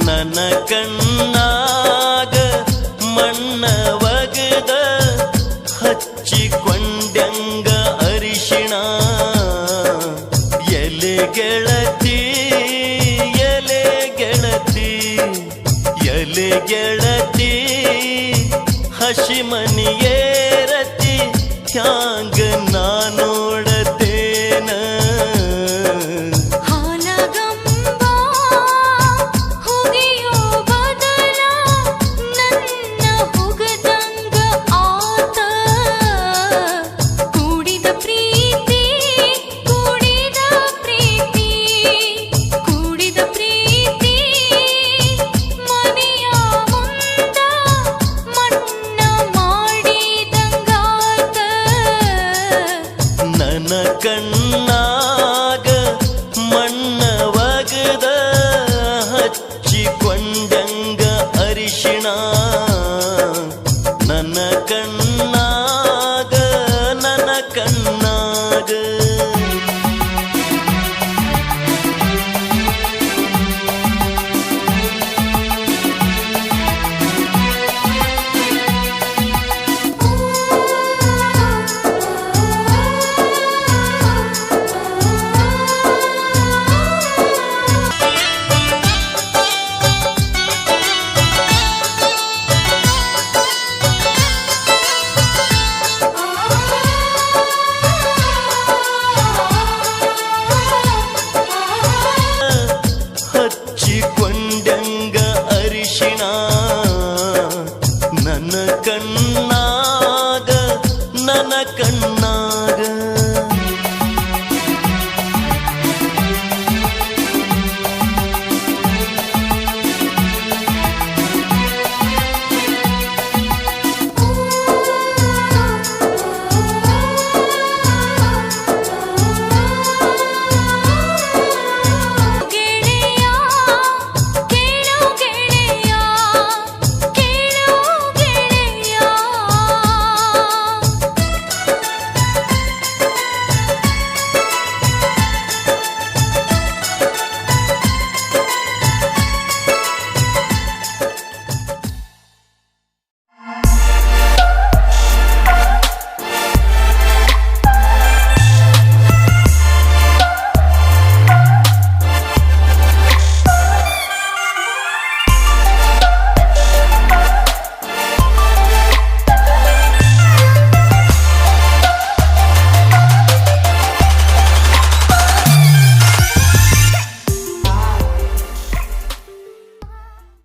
ನನ್ನ ಕಣ್ಣಾಗ ಮಣ್ಣ ಒಗದ ಹಚ್ಚಿಕೊಂಡೆಂಗ ಅರಿಶಿಣ ಎಲೆ ಗೆಳತಿ ಎಲೆ ಗೆಳತಿ ಎಲೆ ಗೆಳತಿ ಹಸಿ ಮನಿಯೇರತಿ ಹ್ಯಾಂಗ ನಾನೋಡತೇನ ಕೂಡಿದ ಪ್ರೀತಿ ಕೂಡ ಹಚ್ಚಿಕೊಂಡಂಗ ಅರಿಶಿಣ ನನ್ನ ಕಣ್ಣಾಗ ನನ್ನ ಕಣ್ಣಾಗ ಹಚ್ಚಿಕೊಂಡಂಗ ಅರಿಶಿಣ